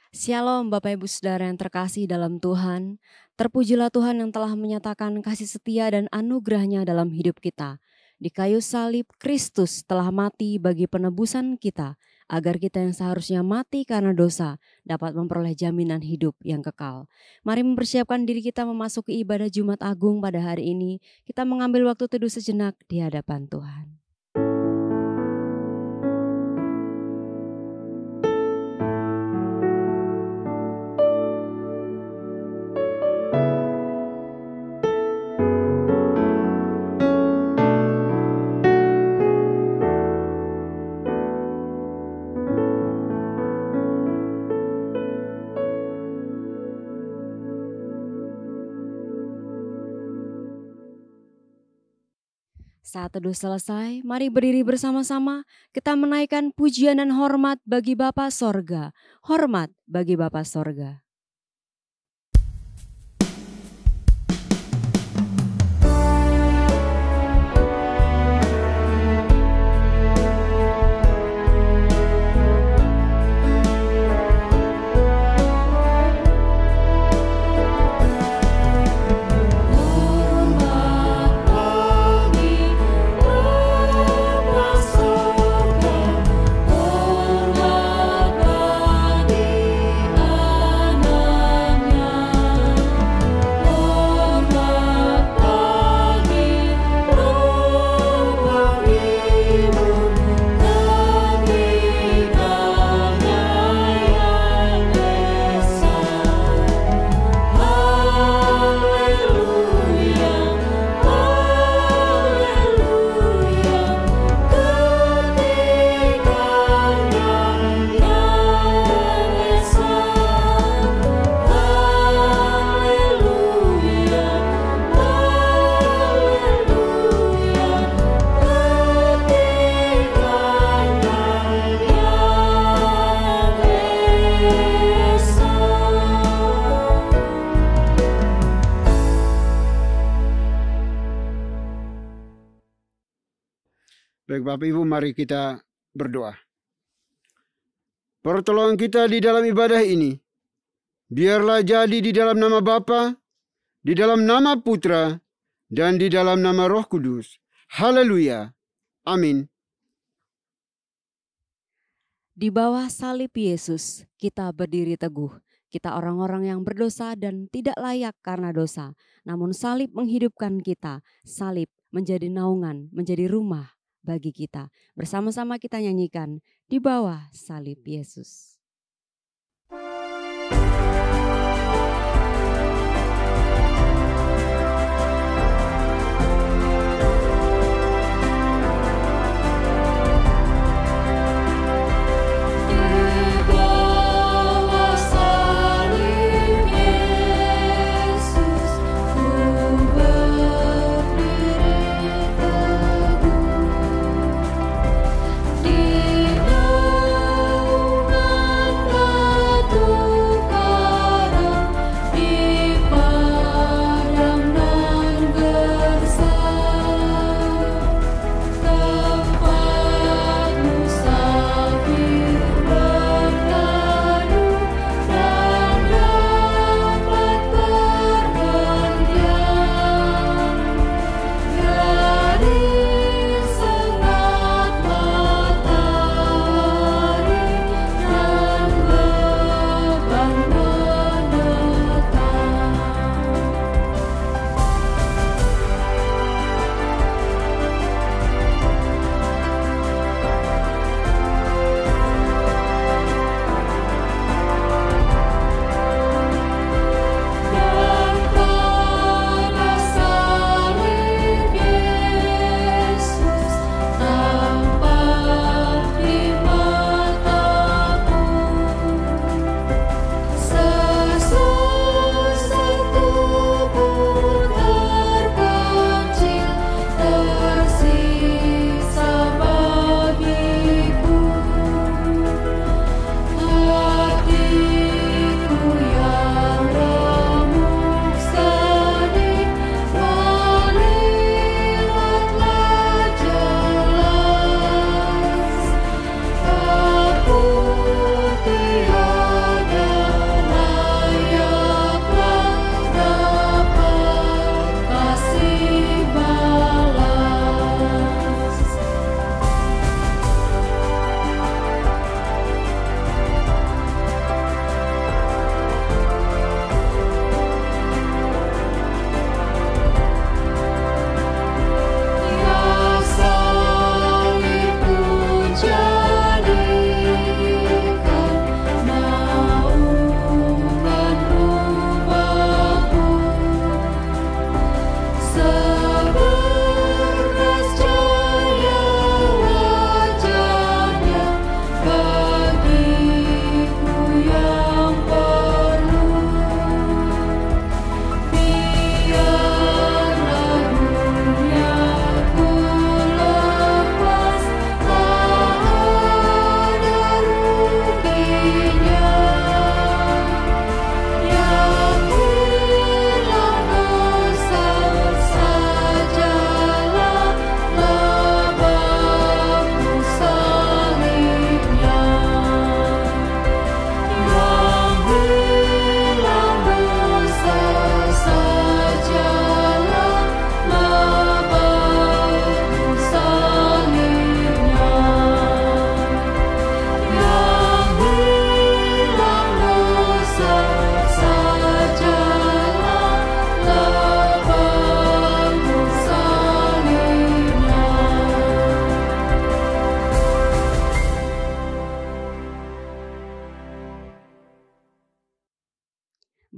Shalom Bapak Ibu Saudara yang terkasih dalam Tuhan. Terpujilah Tuhan yang telah menyatakan kasih setia dan anugerahnya dalam hidup kita. Di kayu salib Kristus telah mati bagi penebusan kita, agar kita yang seharusnya mati karena dosa dapat memperoleh jaminan hidup yang kekal. Mari mempersiapkan diri kita memasuki ibadah Jumat Agung pada hari ini. Kita mengambil waktu teduh sejenak di hadapan Tuhan. Saat teduh selesai, mari berdiri bersama-sama, kita menaikkan pujian dan hormat bagi Bapa Sorga. Hormat bagi Bapa Sorga. Baik Bapak Ibu, mari kita berdoa. Pertolongan kita di dalam ibadah ini, biarlah jadi di dalam nama Bapa, di dalam nama Putra, dan di dalam nama Roh Kudus. Haleluya. Amin. Di bawah salib Yesus, kita berdiri teguh. Kita orang-orang yang berdosa dan tidak layak karena dosa. Namun salib menghidupkan kita. Salib menjadi naungan, menjadi rumah bagi kita. Bersama-sama kita nyanyikan Di Bawah Salib Yesus. Di naungan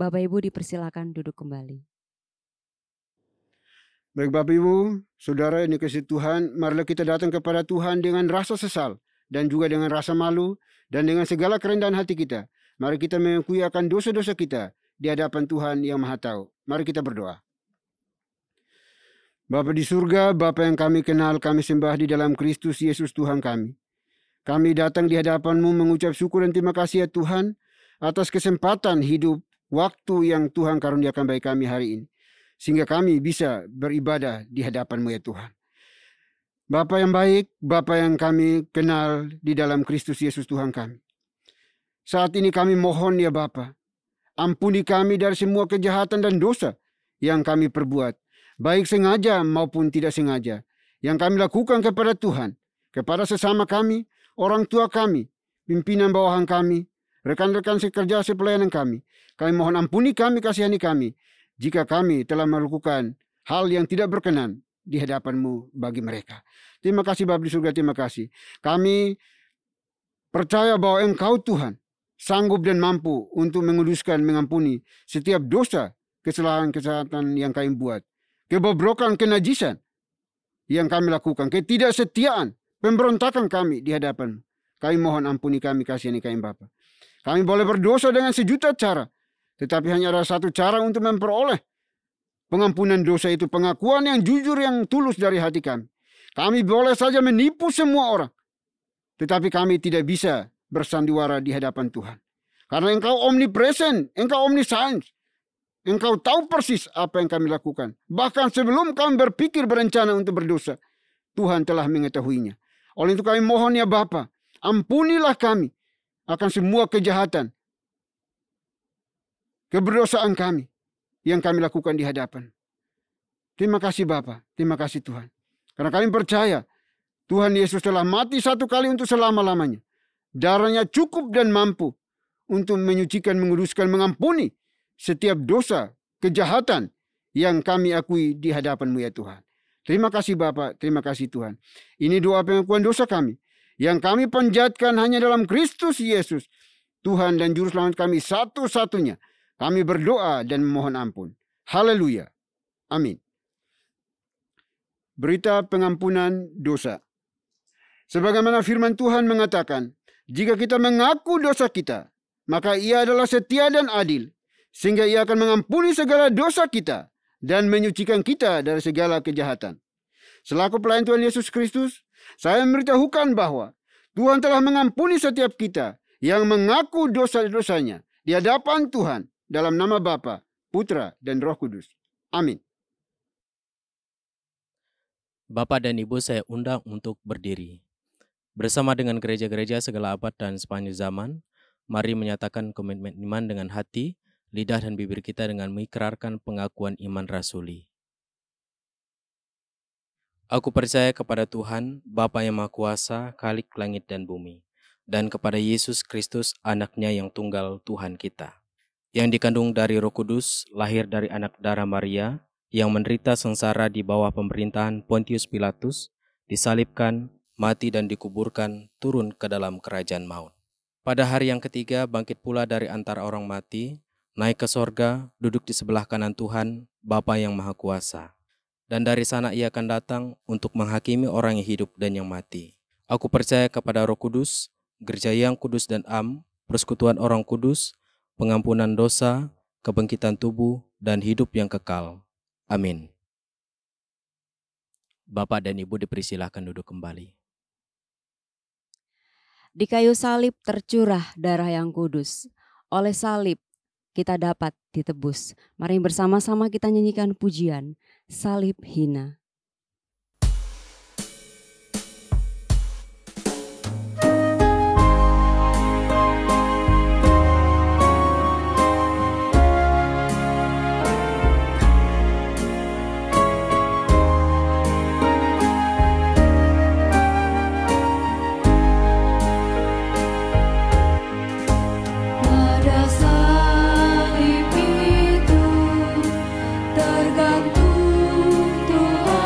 Bapak Ibu dipersilakan duduk kembali. Baik Bapak Ibu, Saudara ini kasih Tuhan, marilah kita datang kepada Tuhan dengan rasa sesal dan juga dengan rasa malu dan dengan segala kerendahan hati kita. Mari kita mengakui akan dosa-dosa kita di hadapan Tuhan yang Maha Tahu. Mari kita berdoa. Bapa di surga, Bapa yang kami kenal, kami sembah di dalam Kristus Yesus Tuhan kami. Kami datang di hadapan-Mu mengucap syukur dan terima kasih ya Tuhan atas kesempatan hidup waktu yang Tuhan karuniakan bagi kami hari ini. Sehingga kami bisa beribadah di hadapan-Mu ya Tuhan. Bapa yang baik, Bapa yang kami kenal di dalam Kristus Yesus Tuhan kami. Saat ini kami mohon ya Bapa, ampuni kami dari semua kejahatan dan dosa yang kami perbuat, baik sengaja maupun tidak sengaja, yang kami lakukan kepada Tuhan, kepada sesama kami, orang tua kami, pimpinan bawahan kami, rekan-rekan sekerja sepelayanan kami. Kami mohon ampuni kami, kasihani kami, jika kami telah melakukan hal yang tidak berkenan di hadapan-Mu bagi mereka. Terima kasih Bapa di surga, terima kasih. Kami percaya bahwa Engkau Tuhan sanggup dan mampu untuk menguduskan, mengampuni setiap dosa, kesalahan-kesalahan yang kami buat, kebobrokan, kenajisan yang kami lakukan, ketidaksetiaan, pemberontakan kami di hadapan-Mu. Kami mohon ampuni kami, kasihani kami Bapa. Kami boleh berdosa dengan sejuta cara, tetapi hanya ada satu cara untuk memperoleh pengampunan dosa itu, pengakuan yang jujur, yang tulus dari hati kami. Kami boleh saja menipu semua orang, tetapi kami tidak bisa bersandiwara di hadapan Tuhan. Karena Engkau omnipresent, Engkau omniscience. Engkau tahu persis apa yang kami lakukan. Bahkan sebelum kami berpikir berencana untuk berdosa, Tuhan telah mengetahuinya. Oleh itu kami mohon ya Bapa, ampunilah kami akan semua kejahatan, keberdosaan kami yang kami lakukan di hadapan. Terima kasih Bapa, terima kasih Tuhan. Karena kami percaya Tuhan Yesus telah mati satu kali untuk selama-lamanya. Darahnya cukup dan mampu untuk menyucikan, menguduskan, mengampuni setiap dosa, kejahatan yang kami akui di hadapan-Mu ya Tuhan. Terima kasih Bapa, terima kasih Tuhan. Ini doa pengakuan dosa kami yang kami panjatkan hanya dalam Kristus Yesus, Tuhan dan Juru Selamat kami satu-satunya. Kami berdoa dan memohon ampun. Haleluya. Amin. Berita pengampunan dosa. Sebagaimana firman Tuhan mengatakan, jika kita mengaku dosa kita, maka Ia adalah setia dan adil, sehingga Ia akan mengampuni segala dosa kita dan menyucikan kita dari segala kejahatan. Selaku pelayan Tuhan Yesus Kristus, saya memberitahukan bahwa Tuhan telah mengampuni setiap kita yang mengaku dosa-dosanya di hadapan Tuhan, dalam nama Bapa, Putra, dan Roh Kudus. Amin. Bapak dan Ibu saya undang untuk berdiri. Bersama dengan gereja-gereja segala abad dan sepanjang zaman, mari menyatakan komitmen iman dengan hati, lidah dan bibir kita dengan mengikrarkan pengakuan iman rasuli. Aku percaya kepada Tuhan, Bapa yang Maha Kuasa, Khalik langit dan bumi, dan kepada Yesus Kristus, Anaknya yang tunggal Tuhan kita, yang dikandung dari Roh Kudus, lahir dari anak darah Maria, yang menderita sengsara di bawah pemerintahan Pontius Pilatus, disalibkan, mati dan dikuburkan, turun ke dalam kerajaan maut. Pada hari yang ketiga bangkit pula dari antara orang mati, naik ke sorga, duduk di sebelah kanan Tuhan, Bapa yang Maha Kuasa. Dan dari sana Ia akan datang untuk menghakimi orang yang hidup dan yang mati. Aku percaya kepada Roh Kudus, gereja yang kudus dan am, persekutuan orang kudus, pengampunan dosa, kebangkitan tubuh, dan hidup yang kekal. Amin. Bapak dan Ibu dipersilahkan duduk kembali. Di kayu salib tercurah darah yang kudus. Oleh salib kita dapat ditebus. Mari bersama-sama kita nyanyikan pujian Salib Hina. Tergantung Tuhan.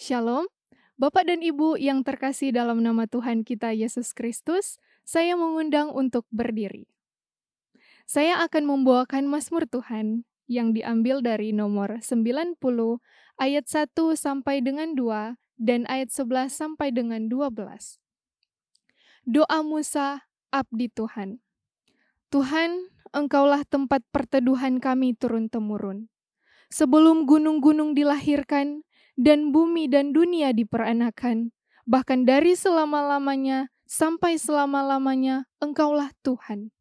Shalom, Bapak dan Ibu yang terkasih dalam nama Tuhan kita Yesus Kristus, saya mengundang untuk berdiri. Saya akan membawakan Mazmur Tuhan yang diambil dari nomor 90 ayat 1 sampai dengan 2 dan ayat 11 sampai dengan 12. Doa Musa, abdi Tuhan. Tuhan, Engkaulah tempat perteduhan kami turun-temurun. Sebelum gunung-gunung dilahirkan, dan bumi dan dunia diperanakan, bahkan dari selama-lamanya sampai selama-lamanya Engkaulah Tuhan.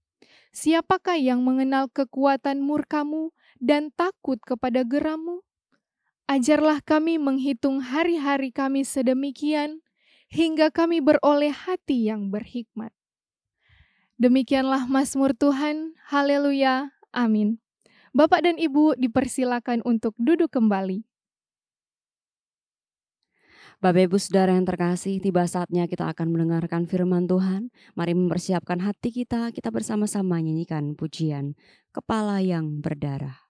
Siapakah yang mengenal kekuatan murka-Mu dan takut kepada geram-Mu? Ajarlah kami menghitung hari-hari kami sedemikian, hingga kami beroleh hati yang berhikmat. Demikianlah Mazmur Tuhan, haleluya, amin. Bapak dan Ibu dipersilakan untuk duduk kembali. Bapak Ibu Saudara yang terkasih, tiba saatnya kita akan mendengarkan firman Tuhan. Mari mempersiapkan hati kita bersama-sama nyanyikan pujian Kepala yang Berdarah.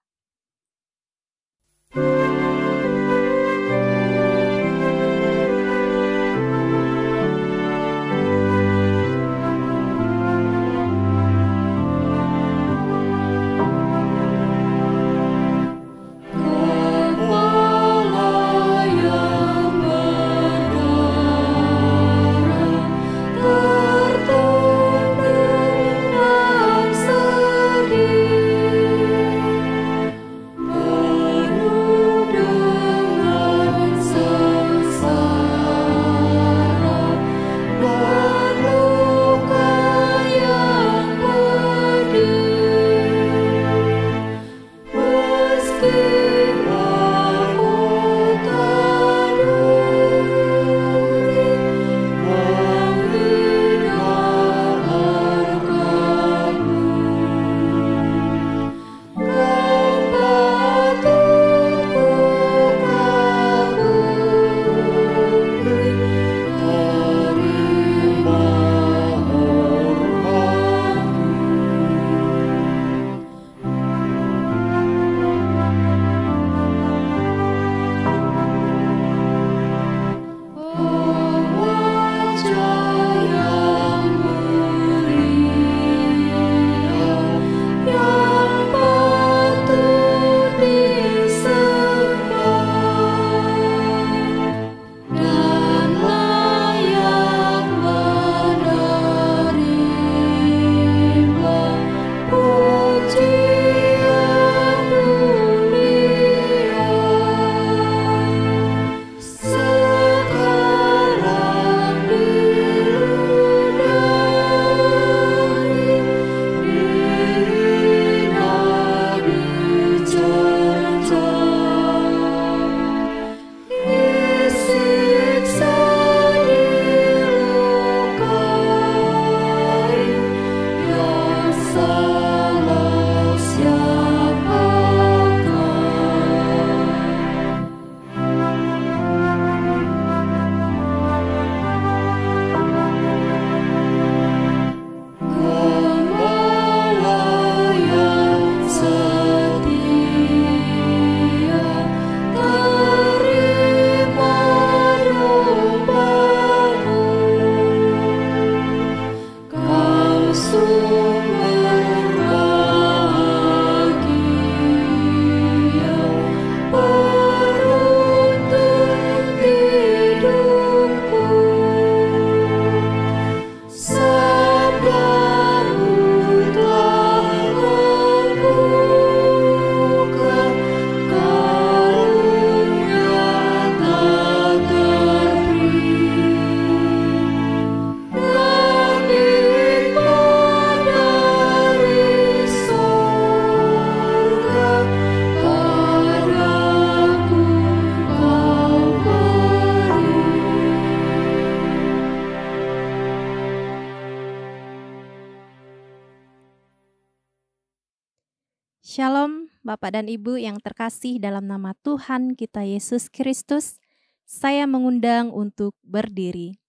Shalom, Bapak dan Ibu yang terkasih dalam nama Tuhan kita Yesus Kristus. Saya mengundang untuk berdiri.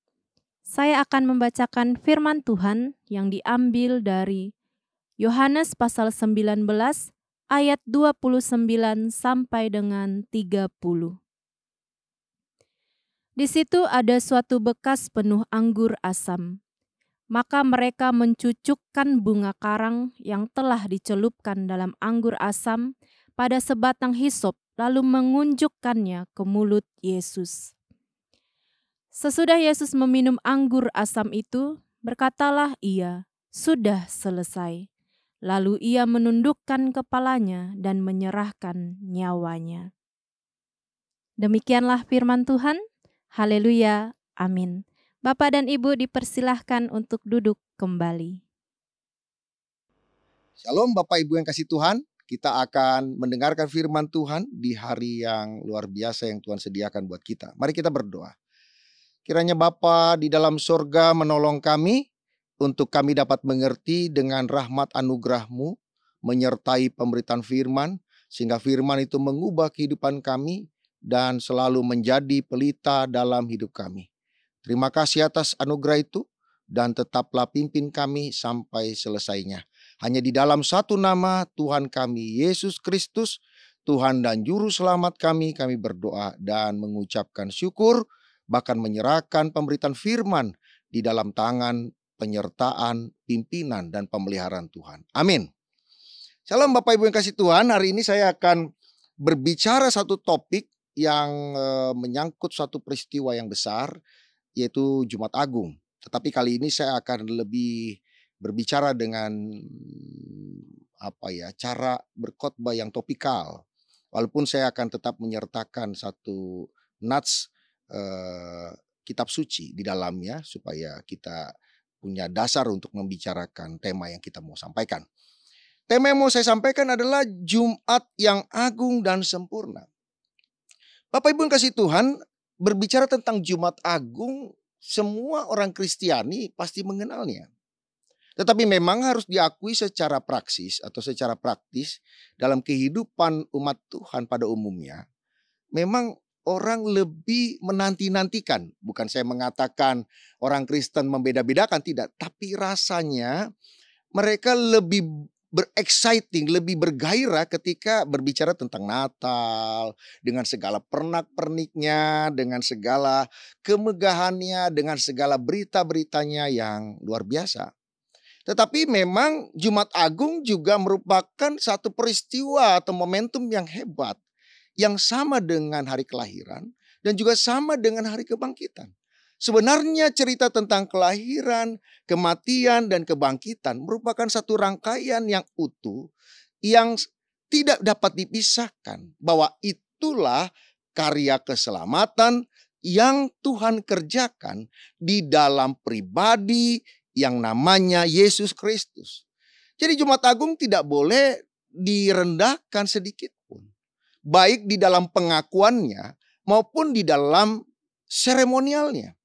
Saya akan membacakan firman Tuhan yang diambil dari Yohanes pasal 19 ayat 29 sampai dengan 30. Di situ ada suatu bekas penuh anggur asam. Maka mereka mencucukkan bunga karang yang telah dicelupkan dalam anggur asam pada sebatang hisop, lalu mengunjukkannya ke mulut Yesus. Sesudah Yesus meminum anggur asam itu, berkatalah ia, "Sudah selesai." Lalu ia menundukkan kepalanya dan menyerahkan nyawanya. Demikianlah firman Tuhan. Haleluya. Amin. Bapak dan Ibu dipersilahkan untuk duduk kembali. Shalom Bapak Ibu yang kasih Tuhan. Kita akan mendengarkan firman Tuhan di hari yang luar biasa yang Tuhan sediakan buat kita. Mari kita berdoa. Kiranya Bapa di dalam sorga menolong kami untuk kami dapat mengerti dengan rahmat anugerah-Mu, menyertai pemberitaan firman, sehingga firman itu mengubah kehidupan kami dan selalu menjadi pelita dalam hidup kami. Terima kasih atas anugerah itu dan tetaplah pimpin kami sampai selesainya. Hanya di dalam satu nama Tuhan kami, Yesus Kristus, Tuhan dan Juru Selamat kami berdoa dan mengucapkan syukur, bahkan menyerahkan pemberitaan firman di dalam tangan penyertaan, pimpinan, dan pemeliharaan Tuhan. Amin. Shalom Bapak Ibu yang kasih Tuhan, hari ini saya akan berbicara satu topik yang menyangkut suatu peristiwa yang besar, yaitu Jumat Agung. Tetapi kali ini saya akan lebih berbicara dengan cara berkhotbah yang topikal. Walaupun saya akan tetap menyertakan satu nats kitab suci di dalamnya supaya kita punya dasar untuk membicarakan tema yang kita mau sampaikan. Tema yang mau saya sampaikan adalah Jumat yang agung dan sempurna. Bapak Ibu yang kasih Tuhan, berbicara tentang Jumat Agung, semua orang Kristiani pasti mengenalnya. Tetapi memang harus diakui secara praksis atau secara praktis dalam kehidupan umat Tuhan pada umumnya. Memang orang lebih menanti-nantikan. Bukan saya mengatakan orang Kristen membeda-bedakan, tidak. Tapi rasanya mereka lebih berexciting, lebih bergairah ketika berbicara tentang Natal, dengan segala pernak-perniknya, dengan segala kemegahannya, dengan segala berita-beritanya yang luar biasa. Tetapi memang Jumat Agung juga merupakan satu peristiwa atau momentum yang hebat, yang sama dengan hari kelahiran dan juga sama dengan hari kebangkitan. Sebenarnya cerita tentang kelahiran, kematian, dan kebangkitan merupakan satu rangkaian yang utuh yang tidak dapat dipisahkan. Bahwa itulah karya keselamatan yang Tuhan kerjakan di dalam pribadi yang namanya Yesus Kristus. Jadi Jumat Agung tidak boleh direndahkan sedikit pun. Baik di dalam pengakuannya maupun di dalam seremonialnya.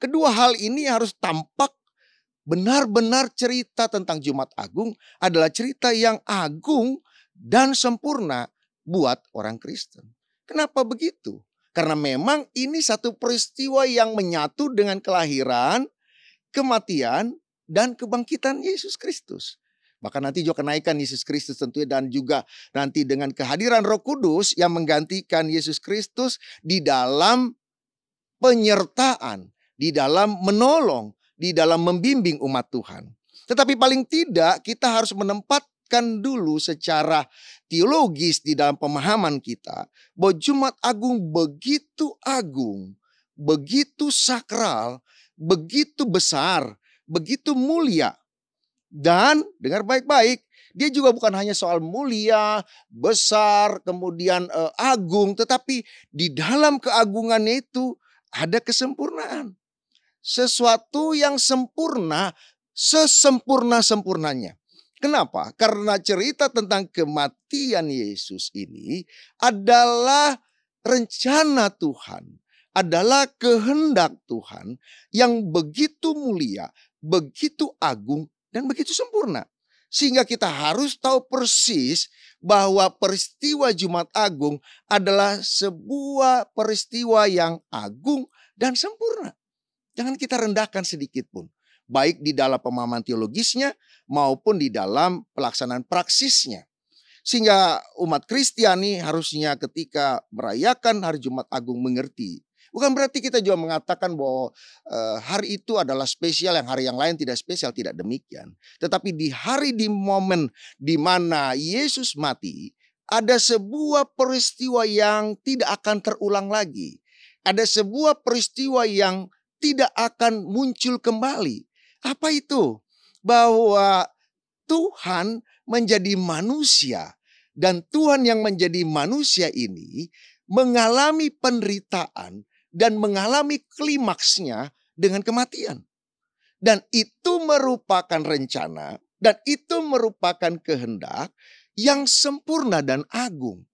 Kedua hal ini harus tampak benar-benar cerita tentang Jumat Agung adalah cerita yang agung dan sempurna buat orang Kristen. Kenapa begitu? Karena memang ini satu peristiwa yang menyatu dengan kelahiran, kematian, dan kebangkitan Yesus Kristus. Bahkan nanti juga kenaikan Yesus Kristus tentunya dan juga nanti dengan kehadiran Roh Kudus yang menggantikan Yesus Kristus di dalam penyertaan, di dalam menolong, di dalam membimbing umat Tuhan. Tetapi paling tidak kita harus menempatkan dulu secara teologis di dalam pemahaman kita bahwa Jumat Agung, begitu sakral, begitu besar, begitu mulia. Dan dengar baik-baik, dia juga bukan hanya soal mulia, besar, kemudian agung, tetapi di dalam keagungannya itu ada kesempurnaan. Sesuatu yang sempurna, sesempurna-sempurnanya. Kenapa? Karena cerita tentang kematian Yesus ini adalah rencana Tuhan, adalah kehendak Tuhan yang begitu mulia, begitu agung, dan begitu sempurna. Sehingga kita harus tahu persis bahwa peristiwa Jumat Agung adalah sebuah peristiwa yang agung dan sempurna. Jangan kita rendahkan sedikit pun. Baik di dalam pemahaman teologisnya maupun di dalam pelaksanaan praksisnya. Sehingga umat Kristiani harusnya ketika merayakan hari Jumat Agung mengerti Bukan berarti kita juga mengatakan bahwa hari itu adalah spesial, yang hari yang lain tidak spesial, tidak demikian. Tetapi di hari, di momen di mana Yesus mati, ada sebuah peristiwa yang tidak akan terulang lagi. Ada sebuah peristiwa yang tidak akan muncul kembali. Apa itu? Bahwa Tuhan menjadi manusia, dan Tuhan yang menjadi manusia ini mengalami penderitaan dan mengalami klimaksnya dengan kematian. Dan itu merupakan rencana, dan itu merupakan kehendak yang sempurna dan agung.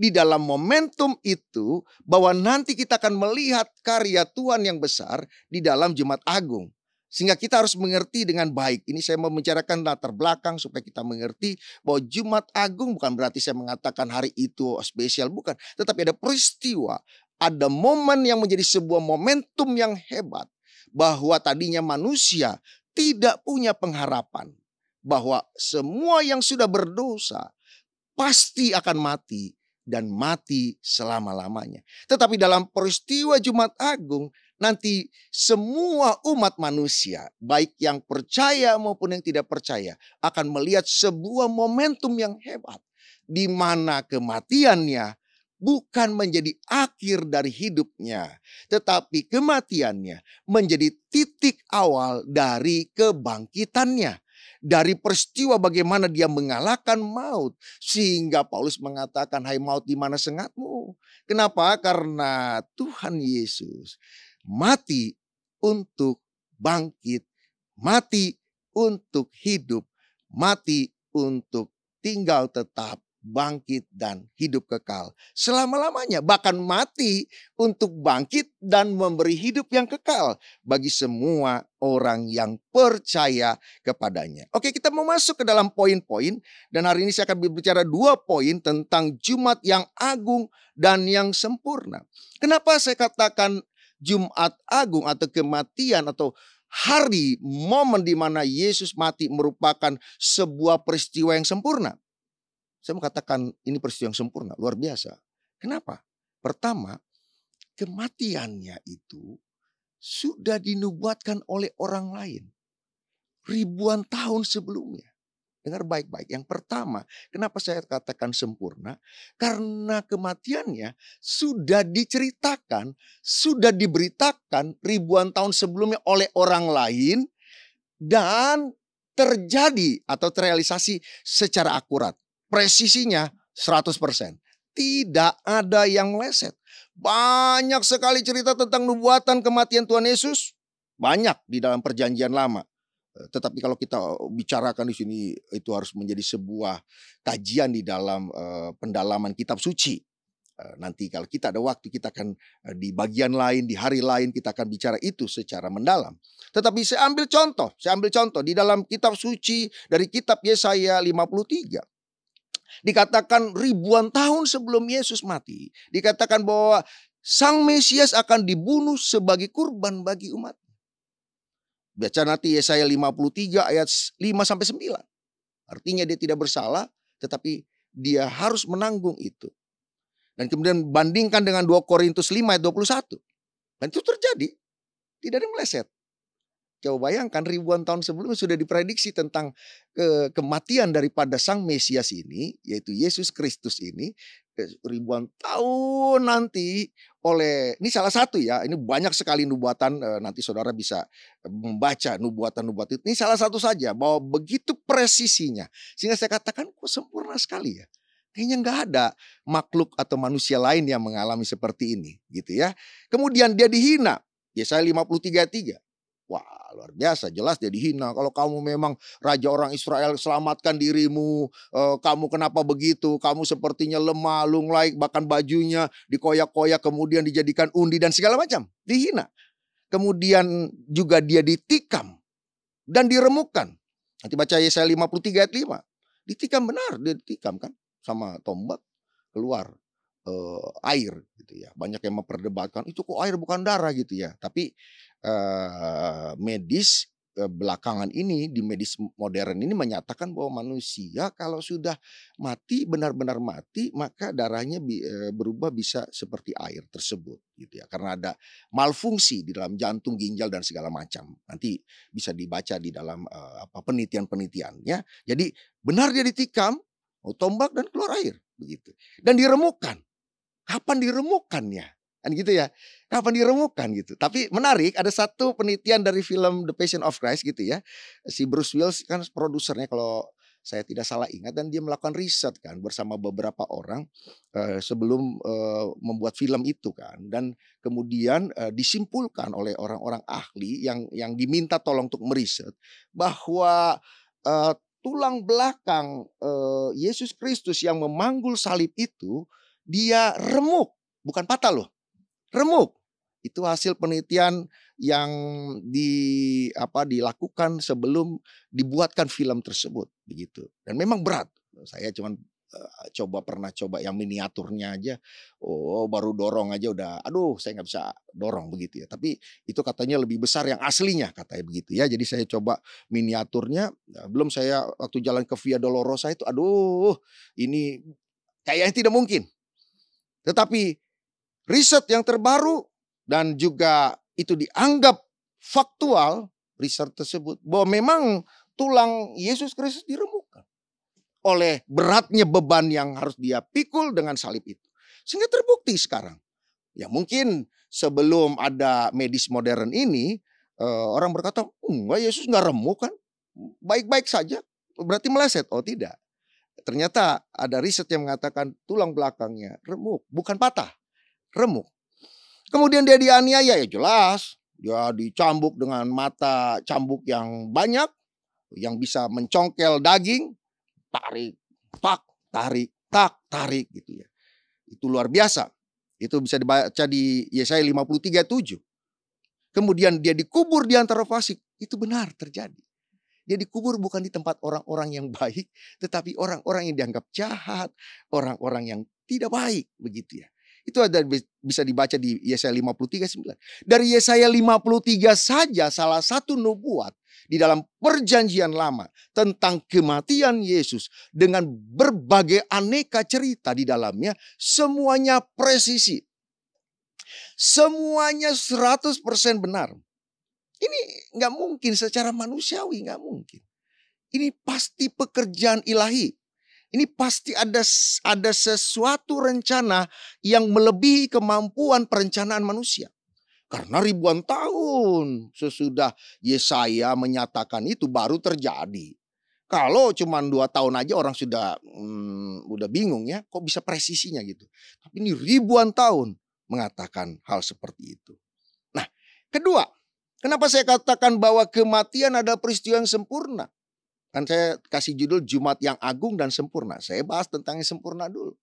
Di dalam momentum itu, bahwa nanti kita akan melihat karya Tuhan yang besar di dalam Jumat Agung. Sehingga kita harus mengerti dengan baik. Ini saya mau membicarakan latar belakang supaya kita mengerti bahwa Jumat Agung bukan berarti saya mengatakan hari itu spesial, bukan. Tetapi ada peristiwa, ada momen yang menjadi sebuah momentum yang hebat. Bahwa tadinya manusia tidak punya pengharapan. Bahwa semua yang sudah berdosa pasti akan mati, dan mati selama-lamanya. Tetapi dalam peristiwa Jumat Agung, nanti semua umat manusia, baik yang percaya maupun yang tidak percaya, akan melihat sebuah momentum yang hebat, di mana kematiannya bukan menjadi akhir dari hidupnya, tetapi kematiannya menjadi titik awal dari kebangkitannya. Dari peristiwa bagaimana dia mengalahkan maut. Sehingga Paulus mengatakan, hai maut, di mana sengatmu? Kenapa? Karena Tuhan Yesus mati untuk bangkit, mati untuk hidup, mati untuk tinggal tetap, bangkit dan hidup kekal selama-lamanya. Bahkan mati untuk bangkit dan memberi hidup yang kekal bagi semua orang yang percaya kepadanya. Oke, kita mau masuk ke dalam poin-poin, dan hari ini saya akan berbicara 2 poin tentang Jumat yang agung dan yang sempurna. Kenapa saya katakan Jumat Agung atau kematian atau hari momen di mana Yesus mati merupakan sebuah peristiwa yang sempurna? Saya mau katakan ini peristiwa yang sempurna, luar biasa. Kenapa? Pertama, kematiannya itu sudah dinubuatkan oleh orang lain ribuan tahun sebelumnya. Dengar baik-baik. Yang pertama, kenapa saya katakan sempurna? Karena kematiannya sudah diceritakan, sudah diberitakan ribuan tahun sebelumnya oleh orang lain, dan terjadi atau terrealisasi secara akurat. Presisinya 100%. Tidak ada yang meleset. Banyak sekali cerita tentang nubuatan kematian Tuhan Yesus. Banyak di dalam perjanjian lama. Tetapi kalau kita bicarakan di sini, itu harus menjadi sebuah kajian di dalam pendalaman kitab suci. Nanti kalau kita ada waktu, kita akan di bagian lain, di hari lain kita akan bicara itu secara mendalam. Tetapi saya ambil contoh di dalam kitab suci dari kitab Yesaya 53. Dikatakan ribuan tahun sebelum Yesus mati, dikatakan bahwa Sang Mesias akan dibunuh sebagai kurban bagi umat. Baca nanti Yesaya 53 ayat 5-9. Artinya dia tidak bersalah, tetapi dia harus menanggung itu. Dan kemudian bandingkan dengan 2 Korintus 5 ayat 21. Dan itu terjadi. Tidak ada yang meleset. Coba bayangkan ribuan tahun sebelumnya sudah diprediksi tentang kematian daripada Sang Mesias ini, yaitu Yesus Kristus ini. Ribuan tahun nanti ini salah satu ya, ini banyak sekali nubuatan, nanti saudara bisa membaca nubuatan-nubuatan itu. Ini salah satu saja, bahwa begitu presisinya. Sehingga saya katakan kok sempurna sekali ya. Kayaknya nggak ada makhluk atau manusia lain yang mengalami seperti ini, gitu ya. Kemudian dia dihina, Yesaya 53:3. Wah, luar biasa, jelas dia dihina. Kalau kamu memang raja orang Israel, selamatkan dirimu. Kamu kenapa begitu? Kamu sepertinya lemah, lunglai, bahkan bajunya dikoyak-koyak, kemudian dijadikan undi dan segala macam. Dihina. Kemudian juga dia ditikam dan diremukkan. Nanti baca Yesaya 53 ayat 5. Ditikam, benar, dia ditikam kan sama tombak, keluar air gitu ya. Banyak yang memperdebatkan itu kok air bukan darah gitu ya. Tapi medis belakangan ini di medis modern ini menyatakan bahwa manusia kalau sudah mati, benar-benar mati, maka darahnya berubah bisa seperti air tersebut gitu ya. Karena ada malfungsi di dalam jantung, ginjal dan segala macam. Nanti bisa dibaca di dalam penelitian-penelitiannya. Jadi benar dia ditikam, tombak dan keluar air begitu. Dan diremukkan. Kapan diremukkannya? Kan gitu ya. Kapan diremukkan gitu. Tapi menarik, ada satu penelitian dari film The Passion of Christ gitu ya. Si Bruce Willis kan produsernya kalau saya tidak salah ingat, dan dia melakukan riset kan bersama beberapa orang sebelum membuat film itu kan. Dan kemudian disimpulkan oleh orang-orang ahli yang diminta tolong untuk meriset bahwa tulang belakang Yesus Kristus yang memanggul salib itu dia remuk, bukan patah loh. Remuk. Itu hasil penelitian yang dilakukan sebelum dibuatkan film tersebut begitu. Dan memang berat. Saya cuman pernah coba yang miniaturnya aja. Oh, baru dorong aja udah aduh, saya nggak bisa dorong begitu ya. Tapi itu katanya lebih besar yang aslinya katanya begitu ya. Jadi saya coba miniaturnya. Belum saya waktu jalan ke Via Dolorosa itu aduh, ini kayaknya tidak mungkin. Tetapi riset yang terbaru dan juga itu dianggap faktual, riset tersebut, bahwa memang tulang Yesus Kristus diremukkan oleh beratnya beban yang harus dia pikul dengan salib itu. Sehingga terbukti sekarang. Ya mungkin sebelum ada medis modern ini, orang berkata, enggak, Yesus enggak remuk kan, baik-baik saja, berarti meleset. Oh tidak. Ternyata ada riset yang mengatakan tulang belakangnya remuk, bukan patah. Remuk. Kemudian dia dianiaya, ya jelas. Dia dicambuk dengan mata cambuk yang banyak. Yang bisa mencongkel daging. Tarik, tak, tarik, tak, tarik gitu ya. Itu luar biasa. Itu bisa dibaca di Yesaya 53:7. Kemudian dia dikubur di antara fasik. Itu benar terjadi. Dia dikubur bukan di tempat orang-orang yang baik. Tetapi orang-orang yang dianggap jahat. Orang-orang yang tidak baik. Begitu ya. Itu ada bisa dibaca di Yesaya 53:9. Dari Yesaya 53 saja salah satu nubuat di dalam perjanjian lama tentang kematian Yesus dengan berbagai aneka cerita di dalamnya, semuanya presisi. Semuanya 100% benar. Ini nggak mungkin secara manusiawi, nggak mungkin. Ini pasti pekerjaan ilahi. Ini pasti ada sesuatu rencana yang melebihi kemampuan perencanaan manusia. Karena ribuan tahun sesudah Yesaya menyatakan itu baru terjadi. Kalau cuma 2 tahun aja orang sudah bingung ya, kok bisa presisinya gitu. Tapi ini ribuan tahun mengatakan hal seperti itu. Nah, kedua, kenapa saya katakan bahwa kematian adalah peristiwa yang sempurna? Kan saya kasih judul Jumat yang Agung dan Sempurna. Saya bahas tentang yang sempurna dulu.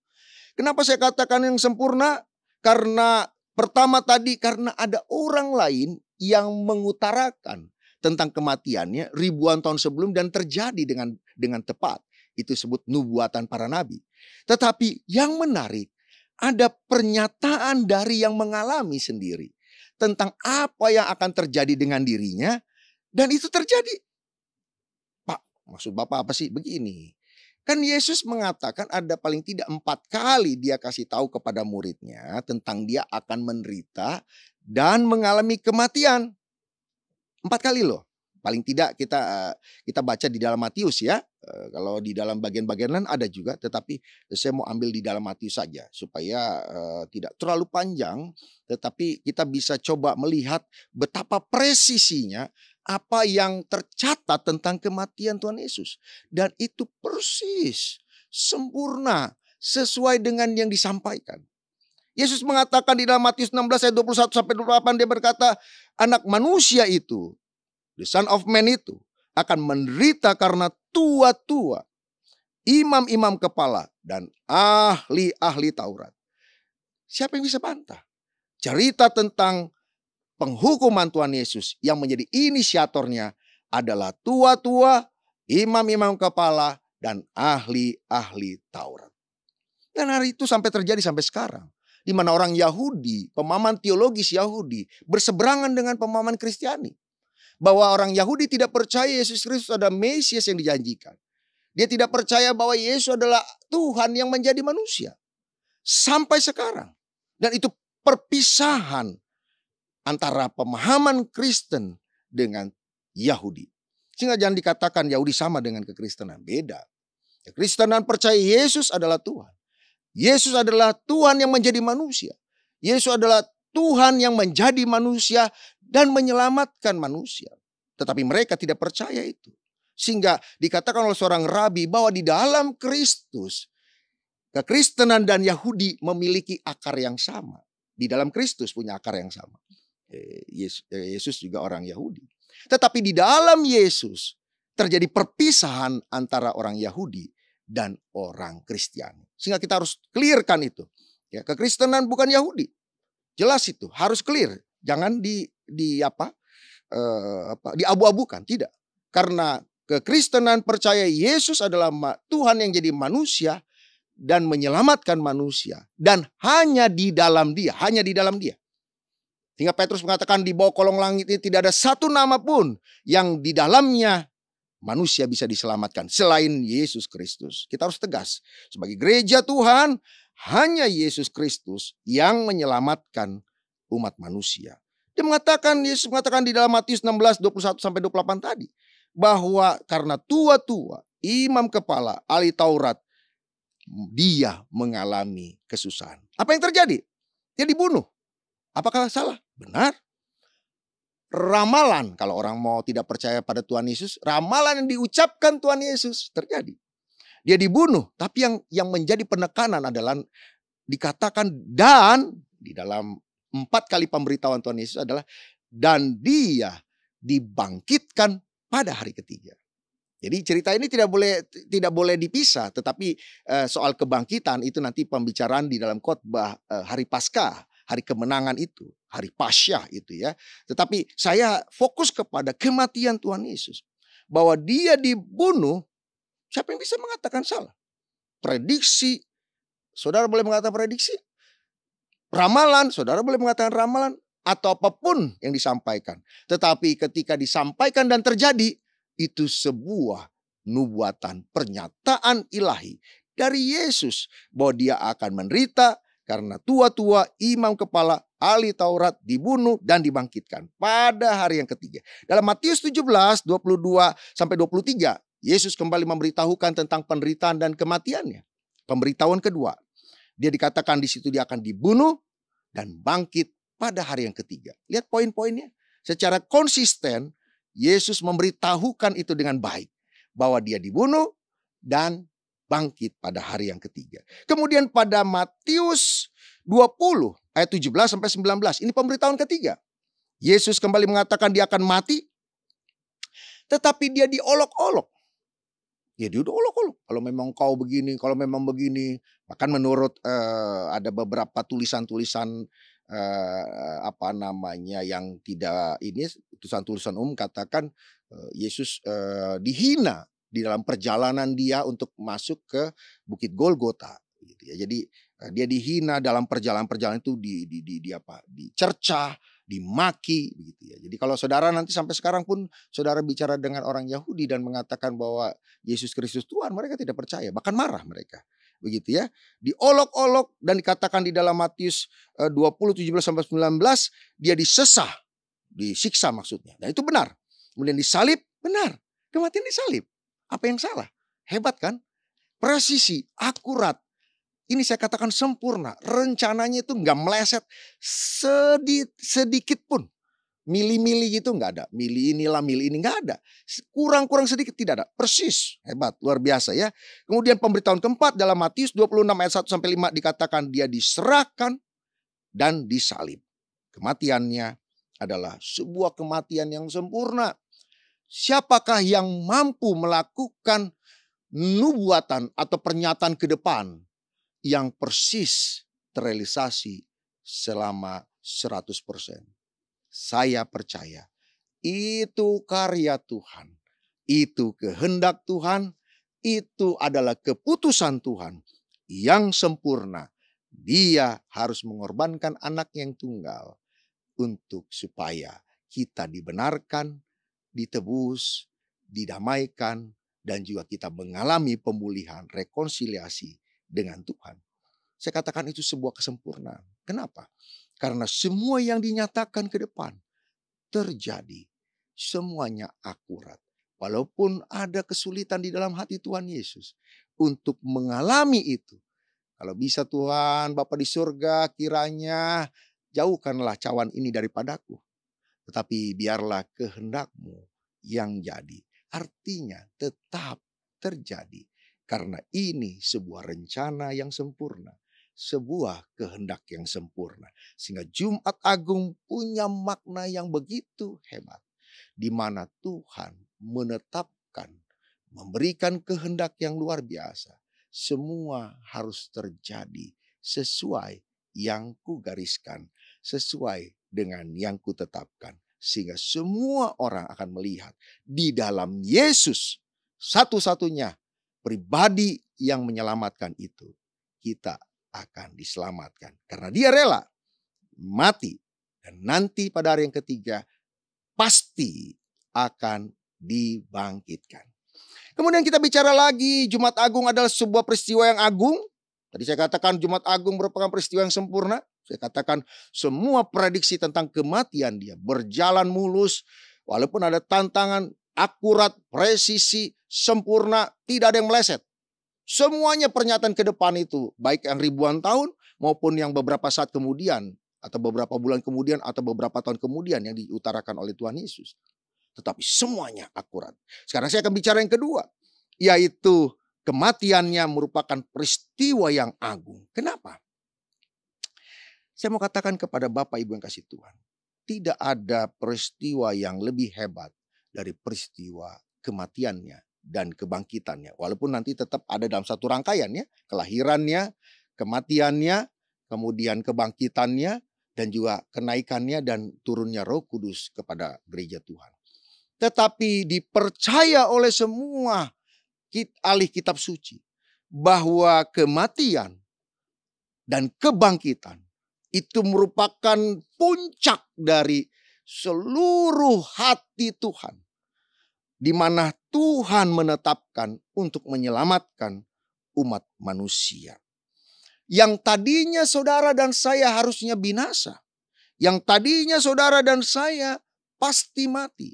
Kenapa saya katakan yang sempurna? Karena pertama tadi karena ada orang lain yang mengutarakan tentang kematiannya ribuan tahun sebelum dan terjadi dengan tepat. Itu disebut nubuatan para nabi. Tetapi yang menarik, ada pernyataan dari yang mengalami sendiri tentang apa yang akan terjadi dengan dirinya, dan itu terjadi. Maksud Bapak apa sih? Begini. Kan Yesus mengatakan ada paling tidak 4 kali dia kasih tahu kepada muridnya tentang dia akan menderita dan mengalami kematian. 4 kali loh. Paling tidak kita baca di dalam Matius ya. Kalau di dalam bagian-bagian lain ada juga. Tetapi saya mau ambil di dalam Matius saja. Supaya tidak terlalu panjang. Tetapi kita bisa coba melihat betapa presisinya apa yang tercatat tentang kematian Tuhan Yesus. Dan itu persis, sempurna, sesuai dengan yang disampaikan. Yesus mengatakan di dalam Matius 16 ayat 21-28, dia berkata, anak manusia itu, the Son of Man itu, akan menderita karena tua-tua, imam-imam kepala, dan ahli-ahli Taurat. Siapa yang bisa bantah? Cerita tentang penghukuman Tuhan Yesus yang menjadi inisiatornya adalah tua-tua, imam-imam kepala, dan ahli-ahli Taurat. Dan hari itu sampai terjadi sampai sekarang. Di mana orang Yahudi, pemahaman teologis Yahudi, berseberangan dengan pemahaman Kristiani. Bahwa orang Yahudi tidak percaya Yesus Kristus adalah Mesias yang dijanjikan. Dia tidak percaya bahwa Yesus adalah Tuhan yang menjadi manusia. Sampai sekarang. Dan itu perpisahan antara pemahaman Kristen dengan Yahudi. Sehingga jangan dikatakan Yahudi sama dengan kekristenan. Beda. Kekristenan percaya Yesus adalah Tuhan. Yesus adalah Tuhan yang menjadi manusia. Yesus adalah Tuhan yang menjadi manusia dan menyelamatkan manusia. Tetapi mereka tidak percaya itu. Sehingga dikatakan oleh seorang rabi bahwa di dalam Kristus, kekristenan dan Yahudi memiliki akar yang sama. Di dalam Kristus punya akar yang sama. Yesus juga orang Yahudi. Tetapi di dalam Yesus terjadi perpisahan antara orang Yahudi dan orang Kristiani. Sehingga kita harus clearkan itu. Ya, kekristenan bukan Yahudi. Jelas itu, harus clear. Jangan diabu-abukan, tidak. Karena kekristenan percaya Yesus adalah Tuhan yang jadi manusia dan menyelamatkan manusia. Dan hanya di dalam Dia, hanya di dalam Dia. Sehingga Petrus mengatakan di bawah kolong langit ini tidak ada satu nama pun yang di dalamnya manusia bisa diselamatkan selain Yesus Kristus. Kita harus tegas. Sebagai gereja Tuhan, hanya Yesus Kristus yang menyelamatkan umat manusia. Yesus mengatakan di dalam Matius 16, 21-28 tadi. Bahwa karena tua-tua, imam kepala, ahli Taurat, dia mengalami kesusahan. Apa yang terjadi? Dia dibunuh. Apakah salah? Benar. Ramalan, kalau orang mau tidak percaya pada Tuhan Yesus, ramalan yang diucapkan Tuhan Yesus terjadi. Dia dibunuh, tapi yang menjadi penekanan adalah dikatakan dan di dalam 4 kali pemberitahuan Tuhan Yesus adalah dan dia dibangkitkan pada hari ketiga. Jadi cerita ini tidak boleh dipisah, tetapi soal kebangkitan itu nanti pembicaraan di dalam khotbah hari Paskah, hari kemenangan itu, hari Pasyah itu ya. Tetapi saya fokus kepada kematian Tuhan Yesus. Bahwa dia dibunuh, siapa yang bisa mengatakan salah? Prediksi, saudara boleh mengatakan prediksi. Ramalan, saudara boleh mengatakan ramalan. Atau apapun yang disampaikan. Tetapi ketika disampaikan dan terjadi, itu sebuah nubuatan, pernyataan ilahi dari Yesus. Bahwa dia akan menderita karena tua-tua, imam kepala, ahli Taurat dibunuh dan dibangkitkan pada hari yang ketiga. Dalam Matius 17, 22-23, Yesus kembali memberitahukan tentang penderitaan dan kematiannya. Pemberitahuan kedua. Dia dikatakan di situ dia akan dibunuh dan bangkit pada hari yang ketiga. Lihat poin-poinnya. Secara konsisten, Yesus memberitahukan itu dengan baik. Bahwa dia dibunuh dan bangkit pada hari yang ketiga. Kemudian pada Matius 20 ayat 17-19. Ini pemberitahuan ketiga. Yesus kembali mengatakan dia akan mati. Tetapi dia diolok-olok. Ya dia udah olok-olok. Kalau memang kau begini, kalau memang begini. Bahkan menurut ada beberapa tulisan-tulisan yang tidak ini, tulisan-tulisan umum katakan Yesus dihina di dalam perjalanan dia untuk masuk ke Bukit Golgota. Gitu ya. Jadi dia dihina dalam perjalanan itu dicercah, dimaki begitu ya. Jadi kalau saudara nanti sampai sekarang pun saudara bicara dengan orang Yahudi dan mengatakan bahwa Yesus Kristus Tuhan, mereka tidak percaya, bahkan marah mereka. Begitu ya. Diolok-olok dan dikatakan di dalam Matius 20 17-19 dia disesah, disiksa maksudnya. Dan itu benar. Kemudian disalib, benar. Kematian disalib. Apa yang salah? Hebat kan? Presisi, akurat. Ini saya katakan sempurna. Rencananya itu nggak meleset sedikit pun. Mili-mili gitu nggak ada. Mili inilah, mili ini nggak ada. Kurang-kurang sedikit tidak ada. Persis. Hebat, luar biasa ya. Kemudian pemberitahuan keempat dalam Matius 26 ayat 1-5 dikatakan dia diserahkan dan disalib. Kematiannya adalah sebuah kematian yang sempurna. Siapakah yang mampu melakukan nubuatan atau pernyataan ke depan yang persis terrealisasi selama 100%. Saya percaya itu karya Tuhan, itu kehendak Tuhan, itu adalah keputusan Tuhan yang sempurna. Dia harus mengorbankan anak yang tunggal untuk supaya kita dibenarkan ditebus, didamaikan, dan juga kita mengalami pemulihan, rekonsiliasi dengan Tuhan. Saya katakan itu sebuah kesempurnaan. Kenapa? Karena semua yang dinyatakan ke depan terjadi. Semuanya akurat. Walaupun ada kesulitan di dalam hati Tuhan Yesus untuk mengalami itu. Kalau bisa Tuhan, Bapa di surga, kiranya jauhkanlah cawan ini daripadaku. Tetapi biarlah kehendak-Mu yang jadi. Artinya tetap terjadi. Karena ini sebuah rencana yang sempurna. Sebuah kehendak yang sempurna. Sehingga Jumat Agung punya makna yang begitu hebat. Di mana Tuhan menetapkan, memberikan kehendak yang luar biasa. Semua harus terjadi sesuai yang kugariskan, sesuai dengan yang kutetapkan. Sehingga semua orang akan melihat di dalam Yesus satu-satunya pribadi yang menyelamatkan itu. Kita akan diselamatkan. Karena dia rela mati. Dan nanti pada hari yang ketiga pasti akan dibangkitkan. Kemudian kita bicara lagi, Jumat Agung adalah sebuah peristiwa yang agung. Tadi saya katakan Jumat Agung merupakan peristiwa yang sempurna. Saya katakan semua prediksi tentang kematian dia berjalan mulus. Walaupun ada tantangan, akurat, presisi, sempurna, tidak ada yang meleset. Semuanya pernyataan ke depan itu, baik yang ribuan tahun maupun yang beberapa saat kemudian, atau beberapa bulan kemudian, atau beberapa tahun kemudian yang diutarakan oleh Tuhan Yesus. Tetapi semuanya akurat. Sekarang saya akan bicara yang kedua. Yaitu kematiannya merupakan peristiwa yang agung. Kenapa? Saya mau katakan kepada Bapak Ibu yang kasih Tuhan. Tidak ada peristiwa yang lebih hebat dari peristiwa kematiannya dan kebangkitannya. Walaupun nanti tetap ada dalam satu rangkaian ya. Kelahirannya, kematiannya, kemudian kebangkitannya, dan juga kenaikannya dan turunnya Roh Kudus kepada gereja Tuhan. Tetapi dipercaya oleh semua ahli kitab suci bahwa kematian dan kebangkitan itu merupakan puncak dari seluruh hati Tuhan. Di mana Tuhan menetapkan untuk menyelamatkan umat manusia. Yang tadinya saudara dan saya harusnya binasa. Yang tadinya saudara dan saya pasti mati.